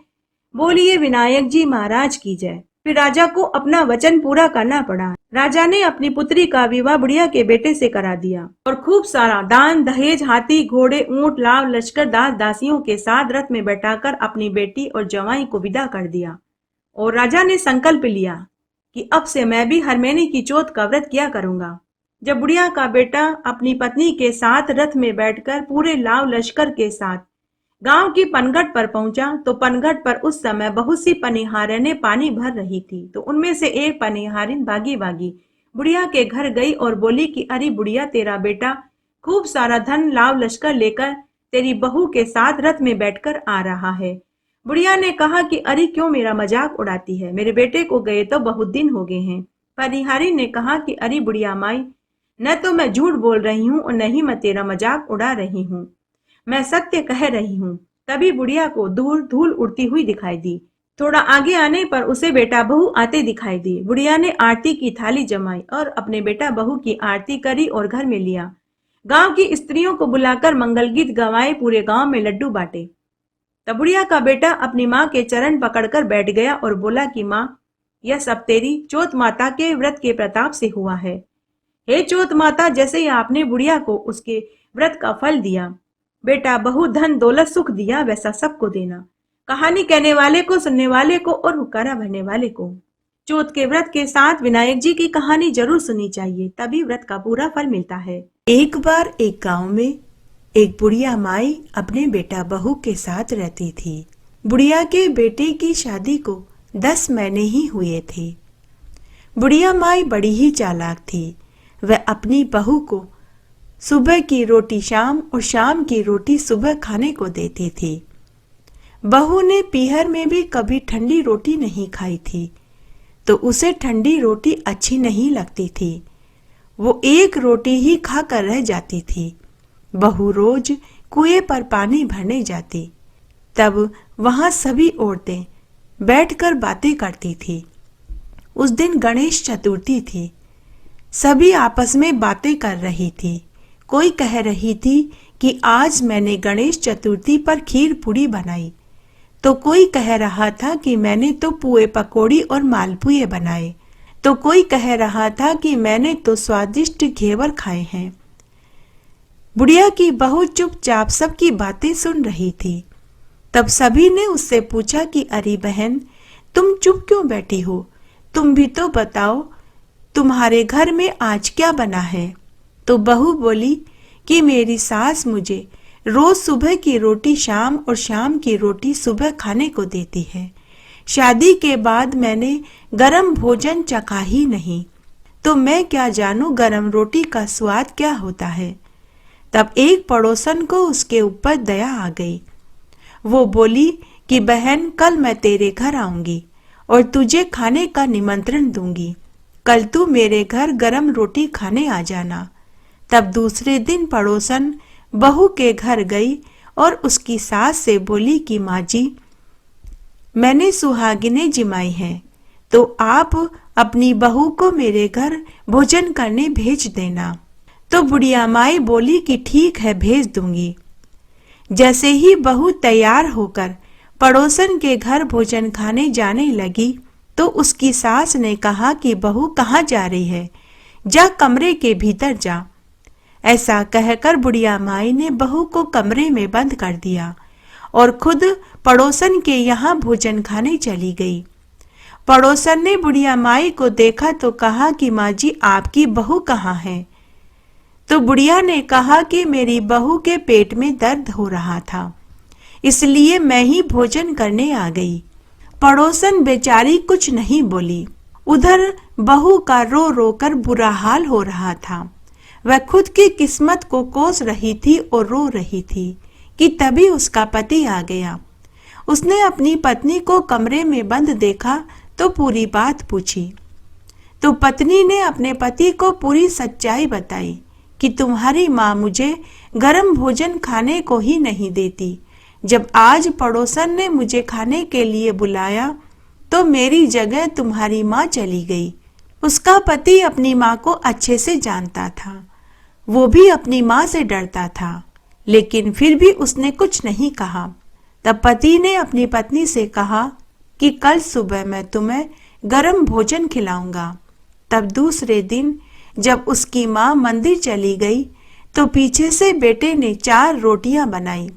बोलिए विनायक जी महाराज की जय। फिर राजा को अपना वचन पूरा करना पड़ा। राजा ने अपनी पुत्री का विवाह बुढ़िया के बेटे से करा दिया और खूब सारा दान दहेज, हाथी घोड़े ऊंट लाव लश्कर दास दासियों के साथ रथ में बैठाकर अपनी बेटी और जवाई को विदा कर दिया। और राजा ने संकल्प लिया कि अब से मैं भी हर महीने की चौथ का व्रत किया करूंगा। जब बुढ़िया का बेटा अपनी पत्नी के साथ रथ में बैठकर पूरे लाव लश्कर के साथ गांव की पनघट पर पहुंचा तो पनघट पर उस समय बहुत सी पनिहारें पानी भर रही थी। तो उनमें से एक पनिहारिन भागी भागी बुढ़िया के घर गई और बोली कि अरे बुढ़िया, तेरा बेटा खूब सारा धन लाव लश्कर लेकर तेरी बहू के साथ रथ में बैठकर आ रहा है। बुढ़िया ने कहा कि अरे क्यों मेरा मजाक उड़ाती है, मेरे बेटे को गए तो बहुत दिन हो गए हैं। पनिहारी ने कहा कि अरे बुढ़िया माई, न तो मैं झूठ बोल रही हूँ और न ही मैं तेरा मजाक उड़ा रही हूँ, मैं सत्य कह रही हूँ। तभी बुढ़िया को दूर धूल उड़ती हुई दिखाई दी। थोड़ा आगे आने पर उसे बेटा बहू आते दिखाई दिए। बुढ़िया ने आरती की थाली जमाई और अपने बेटा बहू की आरती करी और घर में लिया। गांव की स्त्रियों को बुलाकर मंगल गीत गवाए, पूरे गांव में लड्डू बांटे। तब बुढ़िया का बेटा अपनी माँ के चरण पकड़कर बैठ गया और बोला कि माँ, यह सब तेरी चौथ माता के व्रत के प्रताप से हुआ है। हे चौथ माता, जैसे ही आपने बुढ़िया को उसके व्रत का फल दिया, बेटा बहू धन दौलत सुख दिया, वैसा सबको देना। कहानी कहने वाले को, सुनने वाले को और हुक्कारा भरने वाले को। चौथ के व्रत के साथ विनायक जी की कहानी जरूर सुननी चाहिए, तभी व्रत का पूरा फल मिलता है। एक बार एक गांव में एक बुढ़िया माई अपने बेटा बहू के साथ रहती थी। बुढ़िया के बेटे की शादी को 10 महीने ही हुए थे। बुढ़िया माई बड़ी ही चालाक थी। वह अपनी बहू को सुबह की रोटी शाम और शाम की रोटी सुबह खाने को देती थी। बहू ने पीहर में भी कभी ठंडी रोटी नहीं खाई थी, तो उसे ठंडी रोटी अच्छी नहीं लगती थी। वो एक रोटी ही खाकर रह जाती थी। बहू रोज कुएं पर पानी भरने जाती, तब वहां सभी औरतें बैठकर बातें करती थी। उस दिन गणेश चतुर्थी थी। सभी आपस में बातें कर रही थी। कोई कह रही थी कि आज मैंने गणेश चतुर्थी पर खीर पूड़ी बनाई, तो कोई कह रहा था कि मैंने तो पुए पकौड़ी और मालपुए बनाए, तो कोई कह रहा था कि मैंने तो स्वादिष्ट घेवर खाए हैं। बुढ़िया की बहू चुपचाप सबकी बातें सुन रही थी। तब सभी ने उससे पूछा कि अरे बहन, तुम चुप क्यों बैठी हो? तुम भी तो बताओ, तुम्हारे घर में आज क्या बना है? तो बहू बोली कि मेरी सास मुझे रोज सुबह की रोटी शाम और शाम की रोटी सुबह खाने को देती है। शादी के बाद मैंने गरम भोजन चखा ही नहीं, तो मैं क्या जानूं गरम रोटी का स्वाद क्या होता है। तब एक पड़ोसन को उसके ऊपर दया आ गई। वो बोली कि बहन, कल मैं तेरे घर आऊंगी और तुझे खाने का निमंत्रण दूंगी। कल तू मेरे घर गरम रोटी खाने आ जाना। तब दूसरे दिन पड़ोसन बहू के घर गई और उसकी सास से बोली कि माँ जी, मैंने सुहागिनें जिमाई हैं, तो आप अपनी बहू को मेरे घर भोजन करने भेज देना। तो बुढ़िया माई बोली कि ठीक है, भेज दूंगी। जैसे ही बहू तैयार होकर पड़ोसन के घर भोजन खाने जाने लगी तो उसकी सास ने कहा कि बहू कहाँ जा रही है, जा कमरे के भीतर जा। ऐसा कहकर बुढ़िया माई ने बहू को कमरे में बंद कर दिया और खुद पड़ोसन के यहाँ भोजन खाने चली गई। पड़ोसन ने बुढ़िया माई को देखा तो कहा कि माँ जी, आपकी बहू कहाँ है? तो बुढ़िया ने कहा कि मेरी बहू के पेट में दर्द हो रहा था, इसलिए मैं ही भोजन करने आ गई। पड़ोसन बेचारी कुछ नहीं बोली। उधर बहू का रो रो कर बुरा हाल हो रहा था। वह खुद की किस्मत को कोस रही थी और रो रही थी कि तभी उसका पति आ गया। उसने अपनी पत्नी को कमरे में बंद देखा तो पूरी बात पूछी। तो पत्नी ने अपने पति को पूरी सच्चाई बताई कि तुम्हारी माँ मुझे गर्म भोजन खाने को ही नहीं देती। जब आज पड़ोसन ने मुझे खाने के लिए बुलाया तो मेरी जगह तुम्हारी माँ चली गई। उसका पति अपनी माँ को अच्छे से जानता था, वो भी अपनी माँ से डरता था, लेकिन फिर भी उसने कुछ नहीं कहा। तब पति ने अपनी पत्नी से कहा कि कल सुबह मैं तुम्हें गर्म भोजन खिलाऊंगा। तब दूसरे दिन जब उसकी माँ मंदिर चली गई तो पीछे से बेटे ने 4 रोटियां बनाई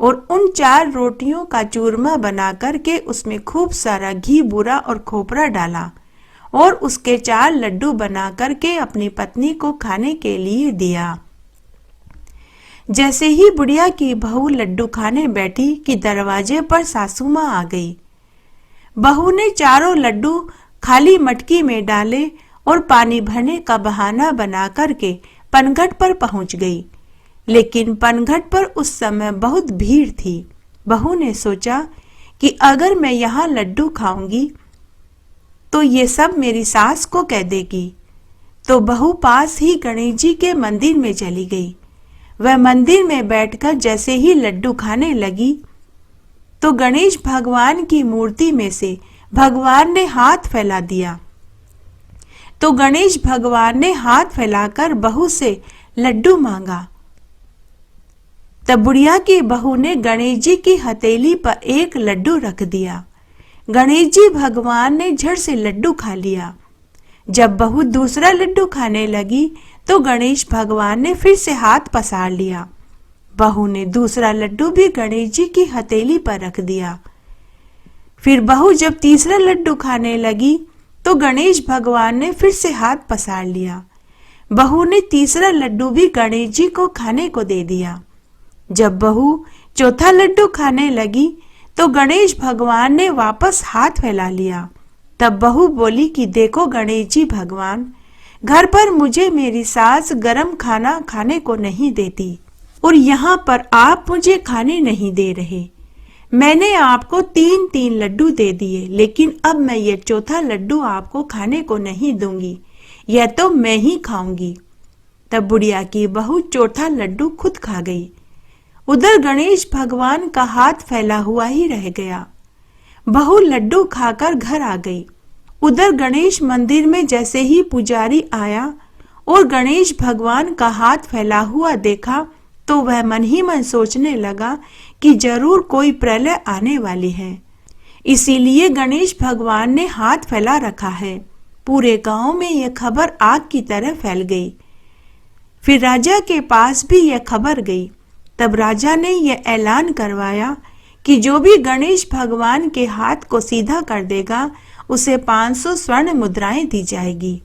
और उन 4 रोटियों का चूरमा बना करके उसमें खूब सारा घी, बूरा और खोपरा डाला और उसके 4 लड्डू बना करके अपनी पत्नी को खाने के लिए दिया। जैसे ही बुढ़िया की बहू लड्डू खाने बैठी कि दरवाजे पर सासू माँ आ गई। बहू ने 4 लड्डू खाली मटकी में डाले और पानी भरने का बहाना बना करके पनघट पर पहुंच गई, लेकिन पनघट पर उस समय बहुत भीड़ थी। बहू ने सोचा कि अगर मैं यहाँ लड्डू खाऊंगी तो ये सब मेरी सास को कह देगी। तो बहू पास ही गणेश जी के मंदिर में चली गई। वह मंदिर में बैठकर जैसे ही लड्डू खाने लगी तो गणेश भगवान की मूर्ति में से भगवान ने हाथ फैला दिया। तो गणेश भगवान ने हाथ फैलाकर बहू से लड्डू मांगा। तब बुढ़िया की बहू ने गणेश जी की हथेली पर एक लड्डू रख दिया। गणेश जी भगवान ने झट से लड्डू खा लिया। जब बहू दूसरा लड्डू खाने लगी तो गणेश भगवान ने फिर से हाथ पसार लिया। बहू ने दूसरा लड्डू भी गणेश जी की हथेली पर रख दिया। फिर बहू जब तीसरा लड्डू खाने लगी तो गणेश भगवान ने फिर से हाथ पसार लिया। बहू ने तीसरा लड्डू भी गणेश जी को खाने को दे दिया। जब बहू चौथा लड्डू खाने लगी तो गणेश भगवान ने वापस हाथ फैला लिया। तब बहू बोली कि देखो गणेश जी भगवान, घर पर मुझे मेरी सास गरम खाना खाने को नहीं देती और यहाँ पर आप मुझे खाने नहीं दे रहे। मैंने आपको 3-3 लड्डू दे दिए, लेकिन अब मैं ये चौथा लड्डू आपको खाने को नहीं दूंगी, यह तो मैं ही खाऊंगी। तब बुढ़िया की बहू चौथा लड्डू खुद खा गई। उधर गणेश भगवान का हाथ फैला हुआ ही रह गया। बहू लड्डू खाकर घर आ गई। उधर गणेश मंदिर में जैसे ही पुजारी आया और गणेश भगवान का हाथ फैला हुआ देखा तो वह मन ही मन सोचने लगा कि जरूर कोई प्रलय आने वाली है, इसीलिए गणेश भगवान ने हाथ फैला रखा है। पूरे गांव में यह खबर आग की तरह फैल गई। फिर राजा के पास भी यह खबर गई। तब राजा ने यह ऐलान करवाया कि जो भी गणेश भगवान के हाथ को सीधा कर देगा उसे 500 स्वर्ण मुद्राएं दी जाएगी।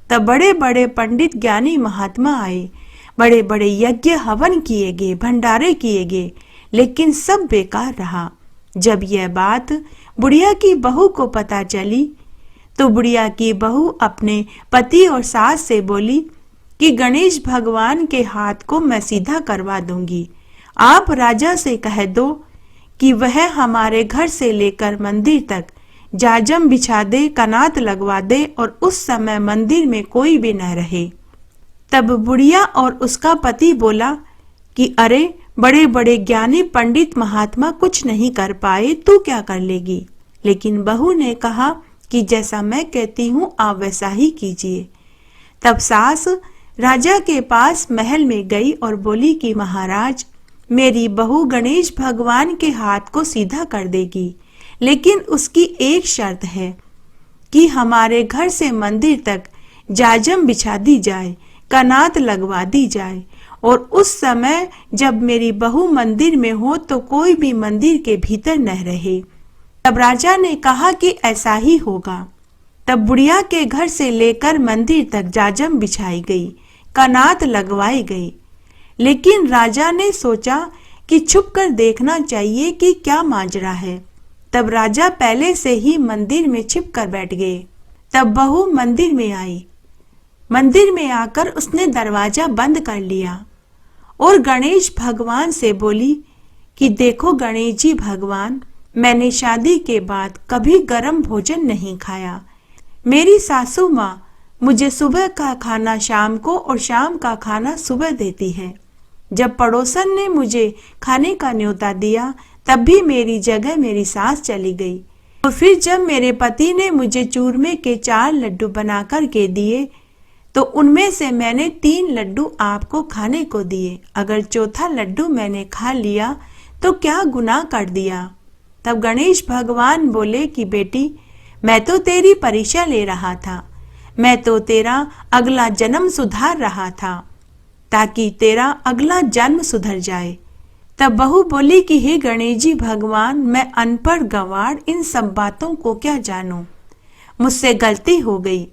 तब बड़े बड़े पंडित ज्ञानी महात्मा आए, बड़े बड़े यज्ञ हवन किए गए, भंडारे किए गए, लेकिन सब बेकार रहा। जब यह बात बुढ़िया की बहू को पता चली तो बुढ़िया की बहू अपने पति और सास से बोली कि गणेश भगवान के हाथ को मैं सीधा करवा दूंगी। आप राजा से कह दो कि वह हमारे घर से लेकर मंदिर तक जाजम बिछा दे, कनात लगवा दे और उस समय मंदिर में कोई भी न रहे। तब बुढ़िया और उसका पति बोला कि अरे बड़े बड़े ज्ञानी पंडित महात्मा कुछ नहीं कर पाए, तू क्या कर लेगी? लेकिन बहू ने कहा कि जैसा मैं कहती हूँ आप वैसा ही कीजिए। तब सास राजा के पास महल में गई और बोली कि महाराज, मेरी बहू गणेश भगवान के हाथ को सीधा कर देगी, लेकिन उसकी एक शर्त है कि हमारे घर से मंदिर तक जाजम बिछा दी जाए, कनात लगवा दी जाए, और उस समय जब मेरी बहू मंदिर में हो तो कोई भी मंदिर के भीतर न रहे। तब राजा ने कहा कि ऐसा ही होगा। तब बुढ़िया के घर से लेकर मंदिर तक जाजम बिछाई गई, कनात लगवाई गई। लेकिन राजा ने सोचा कि छुप कर देखना चाहिए कि क्या माजरा है। तब राजा पहले से ही मंदिर में छिप कर बैठ गए। तब बहू मंदिर में आई। मंदिर में आकर उसने दरवाजा बंद कर लिया और गणेश भगवान से बोली कि देखो गणेश जी भगवान, मैंने शादी के बाद कभी गरम भोजन नहीं खाया। मेरी सासू माँ मुझे सुबह का खाना शाम को और शाम का खाना सुबह देती है। जब पड़ोसन ने मुझे खाने का न्योता दिया तब भी मेरी जगह मेरी सास चली गई, और फिर जब मेरे पति ने मुझे चूरमे के 4 लड्डू बनाकर के दिए तो उनमें से मैंने 3 लड्डू आपको खाने को दिए। अगर चौथा लड्डू मैंने खा लिया तो क्या गुनाह कर दिया? तब गणेश भगवान बोले कि बेटी, मैं तो तेरी परीक्षा ले रहा था, मैं तो तेरा अगला जन्म सुधार रहा था ताकि तेरा अगला जन्म सुधर जाए। तब बहू बोली कि हे गणेश जी भगवान, मैं अनपढ़ गंवार इन सब बातों को क्या जानूं, मुझसे गलती हो गई,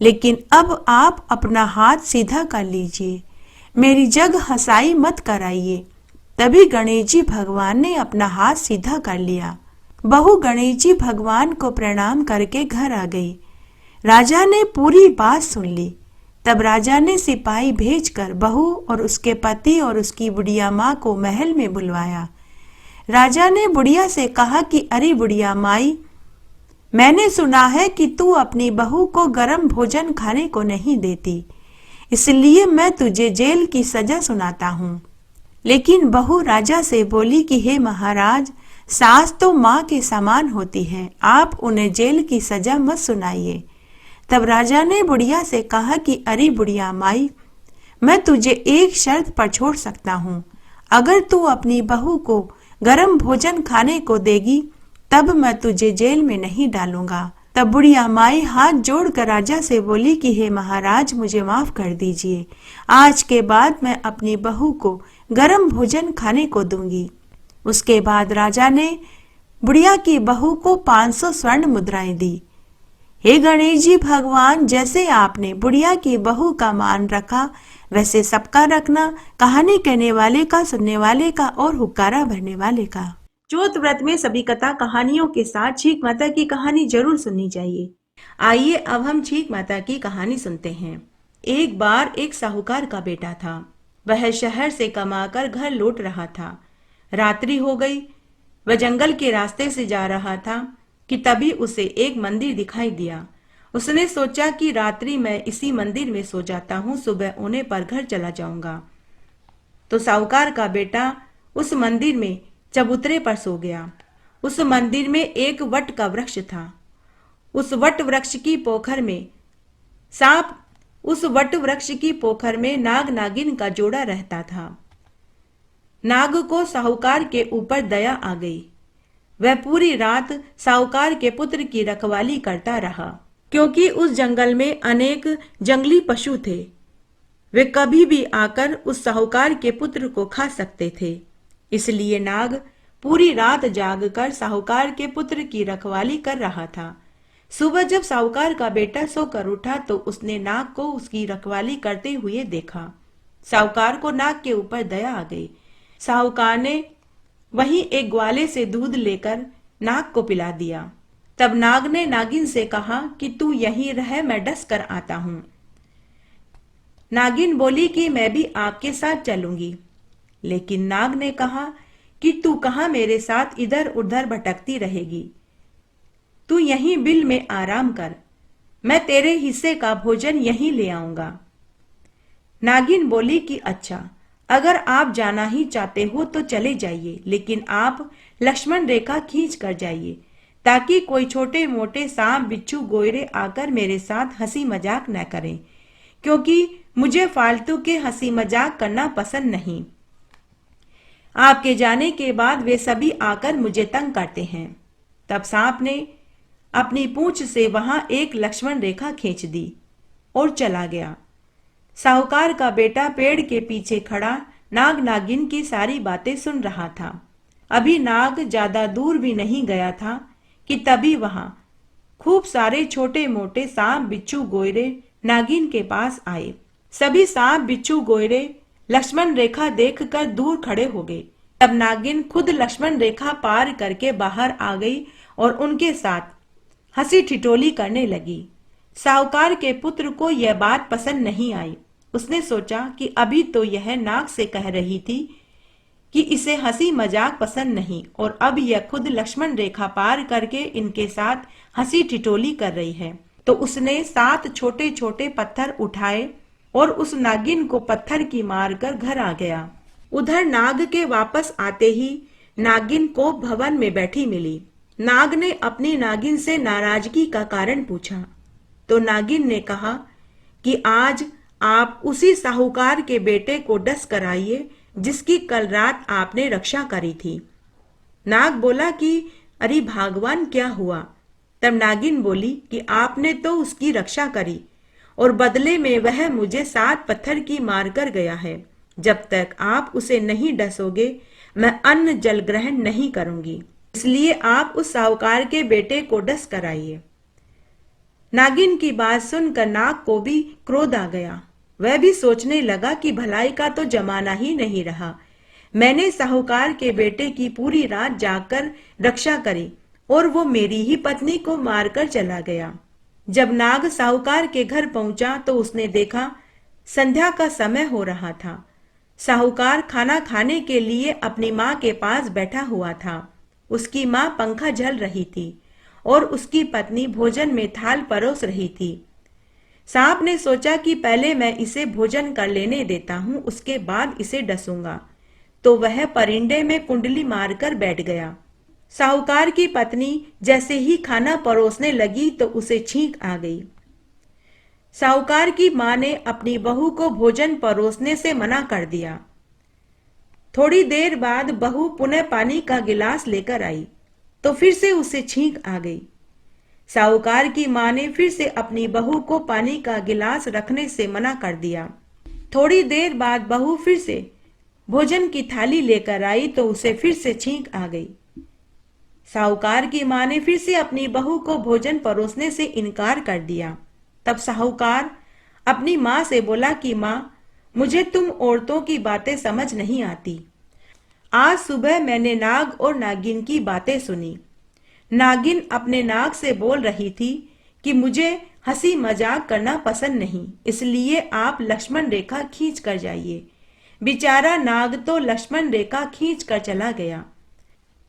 लेकिन अब आप अपना हाथ सीधा कर लीजिए, मेरी जग हंसाई मत कराइए। तभी गणेश जी भगवान ने अपना हाथ सीधा कर लिया। बहू गणेश जी भगवान को प्रणाम करके घर आ गई। राजा ने पूरी बात सुन ली। तब राजा ने सिपाही भेजकर बहू और उसके पति और उसकी बुढ़िया माँ को महल में बुलवाया। राजा ने बुढ़िया से कहा कि अरे बुढ़िया माई, मैंने सुना है कि तू अपनी बहू को गरम भोजन खाने को नहीं देती, इसलिए मैं तुझे जेल की सजा सुनाता हूँ। लेकिन बहू राजा से बोली कि हे महाराज, सास तो माँ के समान होती है, आप उन्हें जेल की सजा मत सुनाइए। तब राजा ने बुढ़िया से कहा कि अरे बुढ़िया माई, मैं तुझे एक शर्त पर छोड़ सकता हूँ। अगर तू अपनी बहू को गरम भोजन खाने को देगी तब मैं तुझे जेल में नहीं डालूंगा। तब बुढ़िया माई हाथ जोड़कर राजा से बोली कि हे महाराज, मुझे माफ कर दीजिए, आज के बाद मैं अपनी बहू को गरम भोजन खाने को दूंगी। उसके बाद राजा ने बुढ़िया की बहू को 500 स्वर्ण मुद्राएं दी। हे गणेश जी भगवान, जैसे आपने बुढ़िया की बहू का मान रखा वैसे सबका रखना, कहानी कहने वाले का, सुनने वाले का और हुक्कारा भरने वाले का। चौथ व्रत में सभी कथा कहानियों के साथ छीक माता की कहानी जरूर सुननी चाहिए। आइए अब हम छीक माता की कहानी सुनते हैं। एक बार एक साहूकार का बेटा था। वह शहर से कमाकर घर लौट रहा था। रात्रि हो गई। वह जंगल के रास्ते से जा रहा था कि तभी उसे एक मंदिर दिखाई दिया। उसने सोचा कि रात्रि में इसी मंदिर में सो जाता हूँ, सुबह होने पर घर चला जाऊंगा। तो साहूकार का बेटा उस मंदिर में चबूतरे पर सो गया। उस मंदिर में एक वट का वृक्ष था। उस वट वृक्ष की पोखर में सांप उस वट वृक्ष की पोखर में नाग नागिन का जोड़ा रहता था। नाग को साहूकार के ऊपर दया आ गई। वह पूरी रात साहूकार के पुत्र की रखवाली करता रहा, क्योंकि उस जंगल में अनेक जंगली पशु थे। वे कभी भी आकर उस साहूकार के पुत्र को खा सकते थे। इसलिए नाग पूरी रात जागकर साहूकार के पुत्र की रखवाली कर रहा था। सुबह जब साहूकार का बेटा सोकर उठा तो उसने नाग को उसकी रखवाली करते हुए देखा। साहूकार को नाग के ऊपर दया आ गई। साहूकार ने वहीं एक ग्वाले से दूध लेकर नाग को पिला दिया। तब नाग ने नागिन से कहा कि तू यहीं रह, मैं डस कर आता हूं। नागिन बोली कि मैं भी आपके साथ चलूंगी। लेकिन नाग ने कहा कि तू कहां मेरे साथ इधर उधर भटकती रहेगी, तू यहीं बिल में आराम कर, मैं तेरे हिस्से का भोजन यहीं ले आऊंगा। नागिन बोली कि अच्छा, अगर आप जाना ही चाहते हो तो चले जाइए, लेकिन आप लक्ष्मण रेखा खींच कर जाइए, ताकि कोई छोटे मोटे सांप बिच्छू गोयरे आकर मेरे साथ हंसी मजाक न करें, क्योंकि मुझे फालतू के हंसी मजाक करना पसंद नहीं। आपके जाने के बाद वे सभी आकर मुझे तंग करते हैं। तब सांप ने अपनी पूंछ से वहां एक लक्ष्मण रेखा खींच दी और चला गया। साहूकार का बेटा पेड़ के पीछे खड़ा नाग नागिन की सारी बातें सुन रहा था। अभी नाग ज्यादा दूर भी नहीं गया था कि तभी वहां खूब सारे छोटे मोटे सांप बिच्छू गोयरे नागिन के पास आए। सभी सांप बिच्छू गोयरे लक्ष्मण रेखा देखकर दूर खड़े हो गए। तब नागिन खुद लक्ष्मण रेखा पार करके बाहर आ गई और उनके साथ हंसी ठिठोली करने लगी। साहूकार के पुत्र को यह बात पसंद नहीं आई। उसने सोचा कि अभी तो यह नाग से कह रही थी कि इसे हंसी मजाक पसंद नहीं, और अब यह खुद लक्ष्मण रेखा पार करके इनके साथ हंसी ठिठोली कर रही है। तो उसने 7 छोटे छोटे पत्थर उठाए और उस नागिन को पत्थर की मार कर घर आ गया। उधर नाग के वापस आते ही नागिन को भवन में बैठी मिली। नाग ने अपनी नागिन से नाराजगी का कारण पूछा तो नागिन ने कहा कि आज आप उसी साहूकार के बेटे को डस कर आइए जिसकी कल रात आपने रक्षा करी थी। नाग बोला कि अरे भगवान, क्या हुआ? तब नागिन बोली कि आपने तो उसकी रक्षा करी और बदले में वह मुझे 7 पत्थर की मार कर गया है। जब तक आप उसे नहीं डसोगे मैं अन्न जल ग्रहण नहीं करूंगी, इसलिए आप उस साहूकार के बेटे को डस कर आइए। नागिन की बात सुनकर नाग को भी क्रोध आ गया। वह भी सोचने लगा कि भलाई का तो जमाना ही नहीं रहा। मैंने साहूकार के बेटे की पूरी रात जागकर रक्षा करी और वो मेरी ही पत्नी को मारकर चला गया। जब नाग साहूकार के घर पहुंचा तो उसने देखा संध्या का समय हो रहा था। साहूकार खाना खाने के लिए अपनी माँ के पास बैठा हुआ था। उसकी माँ पंखा झल रही थी और उसकी पत्नी भोजन में थाल परोस रही थी। सांप ने सोचा कि पहले मैं इसे भोजन कर लेने देता हूं, उसके बाद इसे डसूंगा। तो वह परिंदे में कुंडली मारकर बैठ गया। साहूकार की पत्नी जैसे ही खाना परोसने लगी तो उसे छींक आ गई। साहूकार की मां ने अपनी बहू को भोजन परोसने से मना कर दिया। थोड़ी देर बाद बहू पुनः पानी का गिलास लेकर आई तो फिर से उसे छींक आ गई। साहूकार की मां ने फिर से अपनी बहू को पानी का गिलास रखने से मना कर दिया। थोड़ी देर बाद बहू फिर से भोजन की थाली लेकर आई तो उसे फिर से छींक आ गई। साहूकार की मां ने फिर से अपनी बहू को भोजन परोसने से इनकार कर दिया। तब साहूकार अपनी मां से बोला कि मां, मुझे तुम औरतों की बातें समझ नहीं आती। आज सुबह मैंने नाग और नागिन की बातें सुनी। नागिन अपने नाग से बोल रही थी कि मुझे हंसी मजाक करना पसंद नहीं, इसलिए आप लक्ष्मण रेखा खींच कर जाइए। बेचारा नाग तो लक्ष्मण रेखा खींच कर चला गया।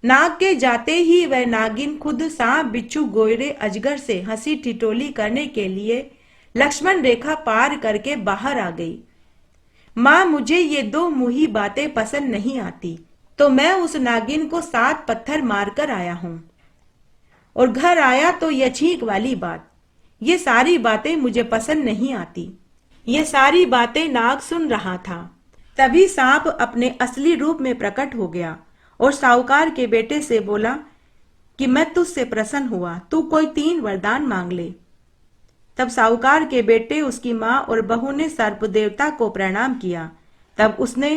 नाग के जाते ही वह नागिन खुद सांप बिच्छू गोयरे अजगर से हंसी ठिठोली करने के लिए लक्ष्मण रेखा पार करके बाहर आ गई। माँ, मुझे ये 2 मुही बातें पसंद नहीं आती, तो मैं उस नागिन को 7 पत्थर मारकर आया हूँ और घर आया तो यह छींक वाली बात, ये सारी बातें मुझे पसंद नहीं आती। ये सारी बातें नाग सुन रहा था। तभी सांप अपने असली रूप में प्रकट हो गया और साहूकार के बेटे से बोला कि मैं तुझसे प्रसन्न हुआ, तू कोई 3 वरदान मांग ले। तब साहूकार के बेटे, उसकी माँ और बहू ने सर्प देवता को प्रणाम किया। तब उसने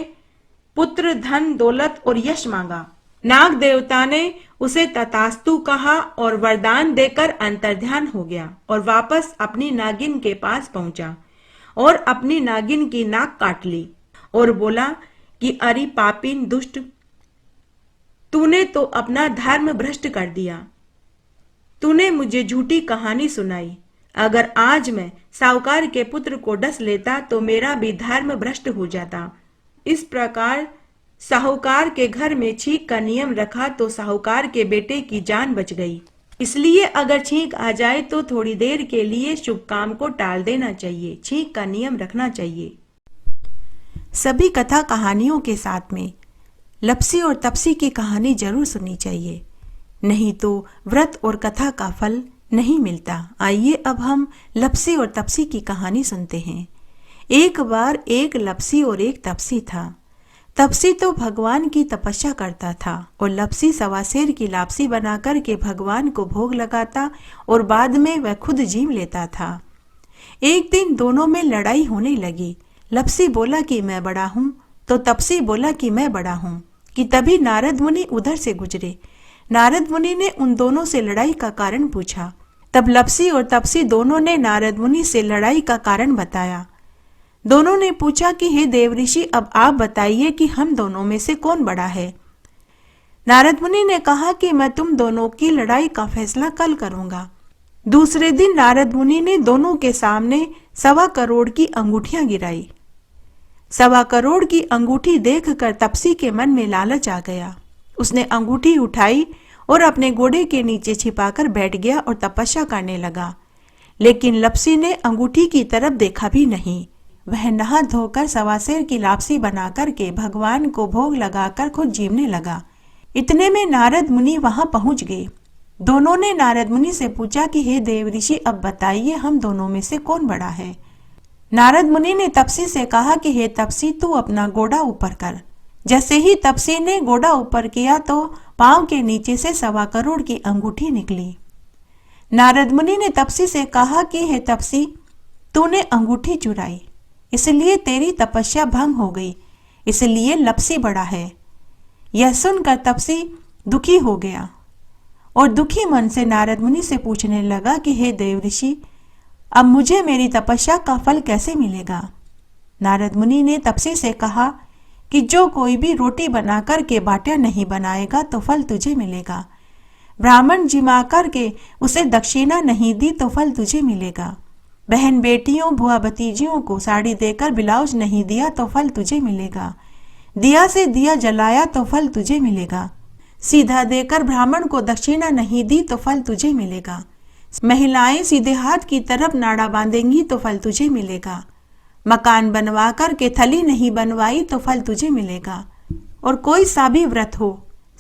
पुत्र, धन, दौलत और यश मांगा। नाग देवता ने उसे तथास्तु कहा और वरदान देकर अंतर्ध्यान हो गया और वापस अपनी नागिन के पास पहुंचा और अपनी नागिन की नाक काट ली और बोला कि अरे पापीन दुष्ट, तूने तो अपना धर्म भ्रष्ट कर दिया। तूने मुझे झूठी कहानी सुनाई। अगर आज मैं साहूकार के पुत्र को डस लेता तो मेरा भी धर्म भ्रष्ट हो जाता। इस प्रकार साहूकार के घर में छींक का नियम रखा तो साहूकार के बेटे की जान बच गई। इसलिए अगर छींक आ जाए तो थोड़ी देर के लिए शुभ काम को टाल देना चाहिए। छींक का नियम रखना चाहिए। सभी कथा कहानियों के साथ में लपसी और तपसी की कहानी जरूर सुननी चाहिए, नहीं तो व्रत और कथा का फल नहीं मिलता। आइए अब हम लपसी और तपसी की कहानी सुनते हैं। एक बार एक लपसी और एक तपसी था। तपसी तो भगवान की तपस्या करता था और लपसी सवासेर की लापसी बनाकर के भगवान को भोग लगाता और बाद में वह खुद जीव लेता था। एक दिन दोनों में लड़ाई होने लगी। लपसी बोला कि मैं बड़ा हूँ, तो तपसी बोला कि मैं बड़ा हूँ। कि तभी नारद मुनि उधर से गुजरे। नारद मुनि ने उन दोनों से लड़ाई का कारण पूछा। तब लपसी और तपसी दोनों ने नारद मुनि से लड़ाई का कारण बताया। दोनों ने पूछा कि हे देवऋषि, अब आप बताइए कि हम दोनों में से कौन बड़ा है। नारद मुनि ने कहा कि मैं तुम दोनों की लड़ाई का फैसला कल करूंगा। दूसरे दिन नारद मुनि ने दोनों के सामने 1.25 करोड़ की अंगूठियां गिराई। 1.25 करोड़ की अंगूठी देखकर तपसी के मन में लालच आ गया। उसने अंगूठी उठाई और अपने घोड़े के नीचे छिपाकर बैठ गया और तपस्या करने लगा। लेकिन लपसी ने अंगूठी की तरफ देखा भी नहीं। वह नहा धोकर सवासेर की लापसी बनाकर के भगवान को भोग लगाकर खुद जीवने लगा। इतने में नारद मुनि वहां पहुंच गए। दोनों ने नारद मुनि से पूछा कि हे देवऋषि, अब बताइए हम दोनों में से कौन बड़ा है। नारद मुनि ने तपसी से कहा कि हे तपसी, तू अपना घोड़ा ऊपर कर। जैसे ही तपसी ने घोड़ा ऊपर किया तो पांव के नीचे से 1.25 करोड़ की अंगूठी निकली। नारद मुनि ने तपसी से कहा कि हे तपसी, तूने अंगूठी चुराई, इसलिए तेरी तपस्या भंग हो गई, इसलिए लपसी बड़ा है। यह सुनकर तपसी दुखी हो गया और दुखी मन से नारद मुनि से पूछने लगा कि हे देवऋषि, अब मुझे मेरी तपस्या का फल कैसे मिलेगा। नारद मुनि ने तपसी से कहा कि जो कोई भी रोटी बनाकर के बाटियां नहीं बनाएगा तो फल तुझे मिलेगा। ब्राह्मण जिमा करके उसे दक्षिणा नहीं दी तो फल तुझे मिलेगा। बहन बेटियों बुआ भतीजियों को साड़ी देकर ब्लाउज नहीं दिया तो फल तुझे मिलेगा। दिया से दिया जलाया तो फल तुझे मिलेगा। सीधा देकर ब्राह्मण को दक्षिणा नहीं दी तो फल तुझे मिलेगा। महिलाएं सीधे हाथ की तरफ नाड़ा बांधेंगी तो फल तुझे मिलेगा। मकान बनवा कर के थली नहीं बनवाई तो फल तुझे मिलेगा। और कोई सा भी व्रत हो,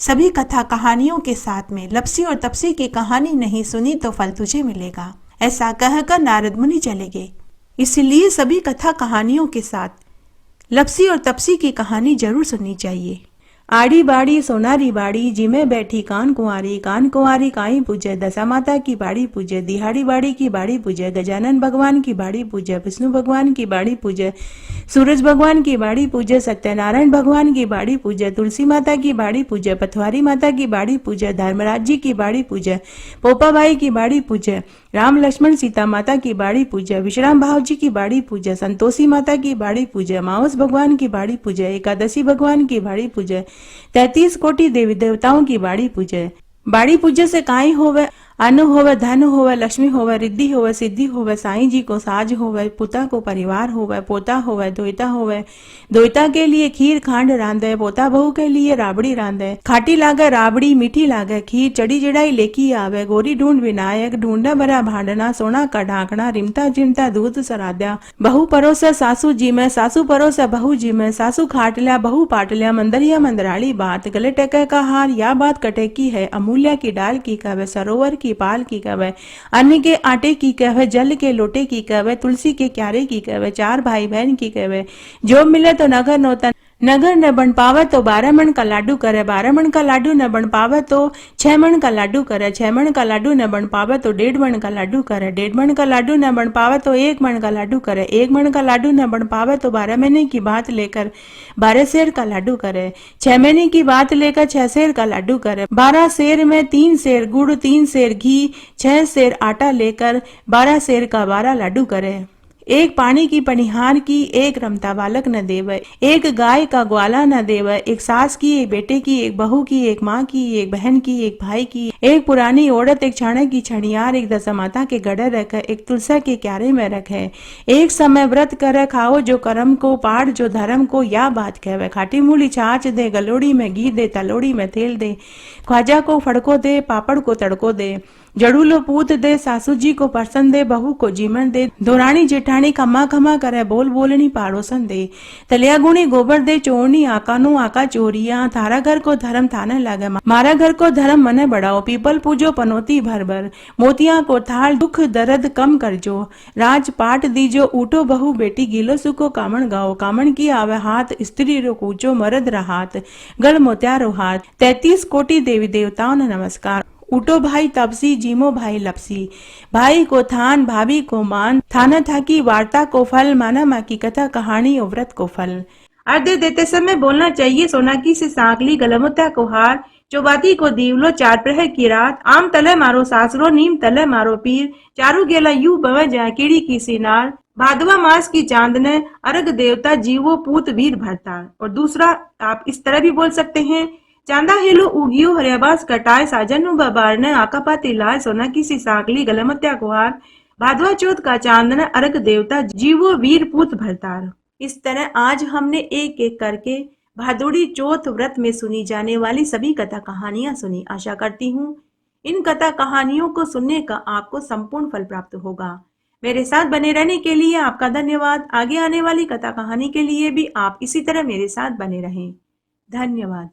सभी कथा कहानियों के साथ में लपसी और तपसी की कहानी नहीं सुनी तो फल तुझे मिलेगा। ऐसा कहकर नारद मुनि चले गए। इसलिए सभी कथा कहानियों के साथ लपसी और तपसी की कहानी जरूर सुननी चाहिए। आड़ी बाड़ी सोनारी बाड़ी, जिमे बैठी कान कुंवारी काई पूजे। दशा माता की बाड़ी पूजे, दिहाड़ी बाड़ी की बाड़ी पूजे। गजानन भगवान की बाड़ी पूजे, विष्णु भगवान की बाड़ी पूजे, सूरज भगवान की बाड़ी पूजे, सत्यनारायण भगवान की बाड़ी पूजे, तुलसी माता की बाड़ी पूजे, पथवारी माता की बाड़ी पूजे, धर्मराज जी की बाड़ी पूजे, पोपाबाई की बाड़ी पूजे, राम लक्ष्मण सीता माता की बाड़ी पूजे, विश्राम भाव जी की बाड़ी पूजे, संतोषी माता की बाड़ी पूजे, मावस भगवान की बाड़ी पूजे, एकादशी भगवान की बाड़ी पूजे, 33 कोटि देवी देवताओं की बाड़ी पूजे। बाड़ी पूजे से काई होवे, अन्न होवे, धन होवे, लक्ष्मी होवे, रिद्धि होवे, सिद्धि होवे, साईं जी को साज होवे, पुता को परिवार होवे, पोता होवे, दोयता होवे, दोयता के लिए खीर खांड रांधे, पोता बहू के लिए राबड़ी रांधे। खाटी लागे राबड़ी, मीठी लागे खीर, चढ़ी चढ़ाई लेकी आवे, गोरी ढूंढ विनायक, ढूंढा भरा भांडना, सोना का ढाकना, रिमता चिमटा दूध सराद्या। बहू परोसे सासू जी में, सासू परोसे बहू जी में, सासू खाट लिया बहू पाट लिया, मंदरिया मंदराली बात, गले टके का हार, या बात कटे की है, अमूल्या की डाल की कहवे, सरोवर की पाल की कहवे, अन्न के आटे की कहवे, जल के लोटे की कहवे, तुलसी के क्यारे की कहवे, 4 भाई बहन की कहवे। जो मिले तो नगर नोता, नगर न बन पावे तो 12 मन का लाडू करे, 12 मन का लाडू न बन पावे तो 6 मन का लाडू करे, 6 मन का लाडू न बन पावे तो 1.5 मन का लाडू करे, 1.5 मन का लाडू न बन पावे तो 1 मन का लाडू करे, 1 मन का लाडू न बन पावे तो 12 महीने की बात लेकर 12 सेर का लाडू करे, 6 महीने की बात लेकर 6 सेर का लाडू करे, 12 सेर में 3 सेर गुड़, 3 सेर घी, 6 सेर आटा लेकर 12 सेर का 12 लाडू करे। एक पानी की पनिहार की, एक रमता बालक न देवे, एक गाय का ग्वाला न देवे, एक सास की, एक बेटे की, एक बहू की, एक माँ की, एक बहन की, एक भाई की, एक पुरानी औरत, एक छाणे की छड़ियार, एक दशा माता के गड़े रखे, एक तुलसा के क्यारे में रखे। एक समय व्रत करे, खाओ जो कर्म को, पाठ जो धर्म को, या बात कहवे। खाटी मूली छाछ दे, गलोड़ी में घी दे, तलोड़ी में तेल दे, ख्वाजा को फड़को दे, पापड़ को तड़को दे, जड़ूलो पूत दे सासू जी को परसन दे, बहू को जीवन दे, दोरानी जेठानी खमा खमा करे, बोल बोलनी पाड़ोसन दे, तलिया गुणी गोबर दे, चोरनी आकानु आका चोरिया, थारा घर को धर्म थाने लगे, मारा घर को धर्म मने बढ़ाओ, पीपल पूजो पनोती भर भर, मोतिया को थाल दुख दर्द कम करजो, राज पाट दीजो, उठो बहू बेटी गीलो सुको कामण गाओ, कामण की आवे हाथ, स्त्री रो कूचो मरद रहात, गढ़ मोत्यारो हाथ, 33 कोटि देवी देवताओं ने नमस्कार, उठो भाई तपसी, जीमो भाई लपसी, भाई को थान भाभी को मान, थाना था की वार्ता को फल, माना माँ की कथा कहानी और व्रत को फल। अर्घ्य देते समय बोलना चाहिए, सोनाकी से सांकली गलमुत्या को हार, चौबाती को दीवलो, चार प्रहर की रात, आम तले मारो सासरो, नीम तले मारो पीर, चारू गेला यू बव जाए कीड़ी की सिनार, भादवा मास की चांद ने अर्घ देवता जीवो पूत वीर भरता। और दूसरा आप इस तरह भी बोल सकते हैं, चांदा हेलो उगियो हरियाबास कटाए, साजन बबार ने आकापाती लाए, सोना की सी सांकली गलमत्या कुहार, भादवा चौथ का चांदन अर्घ देवता जीवो वीर पूत भरतार। इस तरह आज हमने एक एक करके भादुड़ी चौथ व्रत में सुनी जाने वाली सभी कथा कहानियां सुनी। आशा करती हूँ इन कथा कहानियों को सुनने का आपको संपूर्ण फल प्राप्त होगा। मेरे साथ बने रहने के लिए आपका धन्यवाद। आगे आने वाली कथा कहानी के लिए भी आप इसी तरह मेरे साथ बने रहें। धन्यवाद।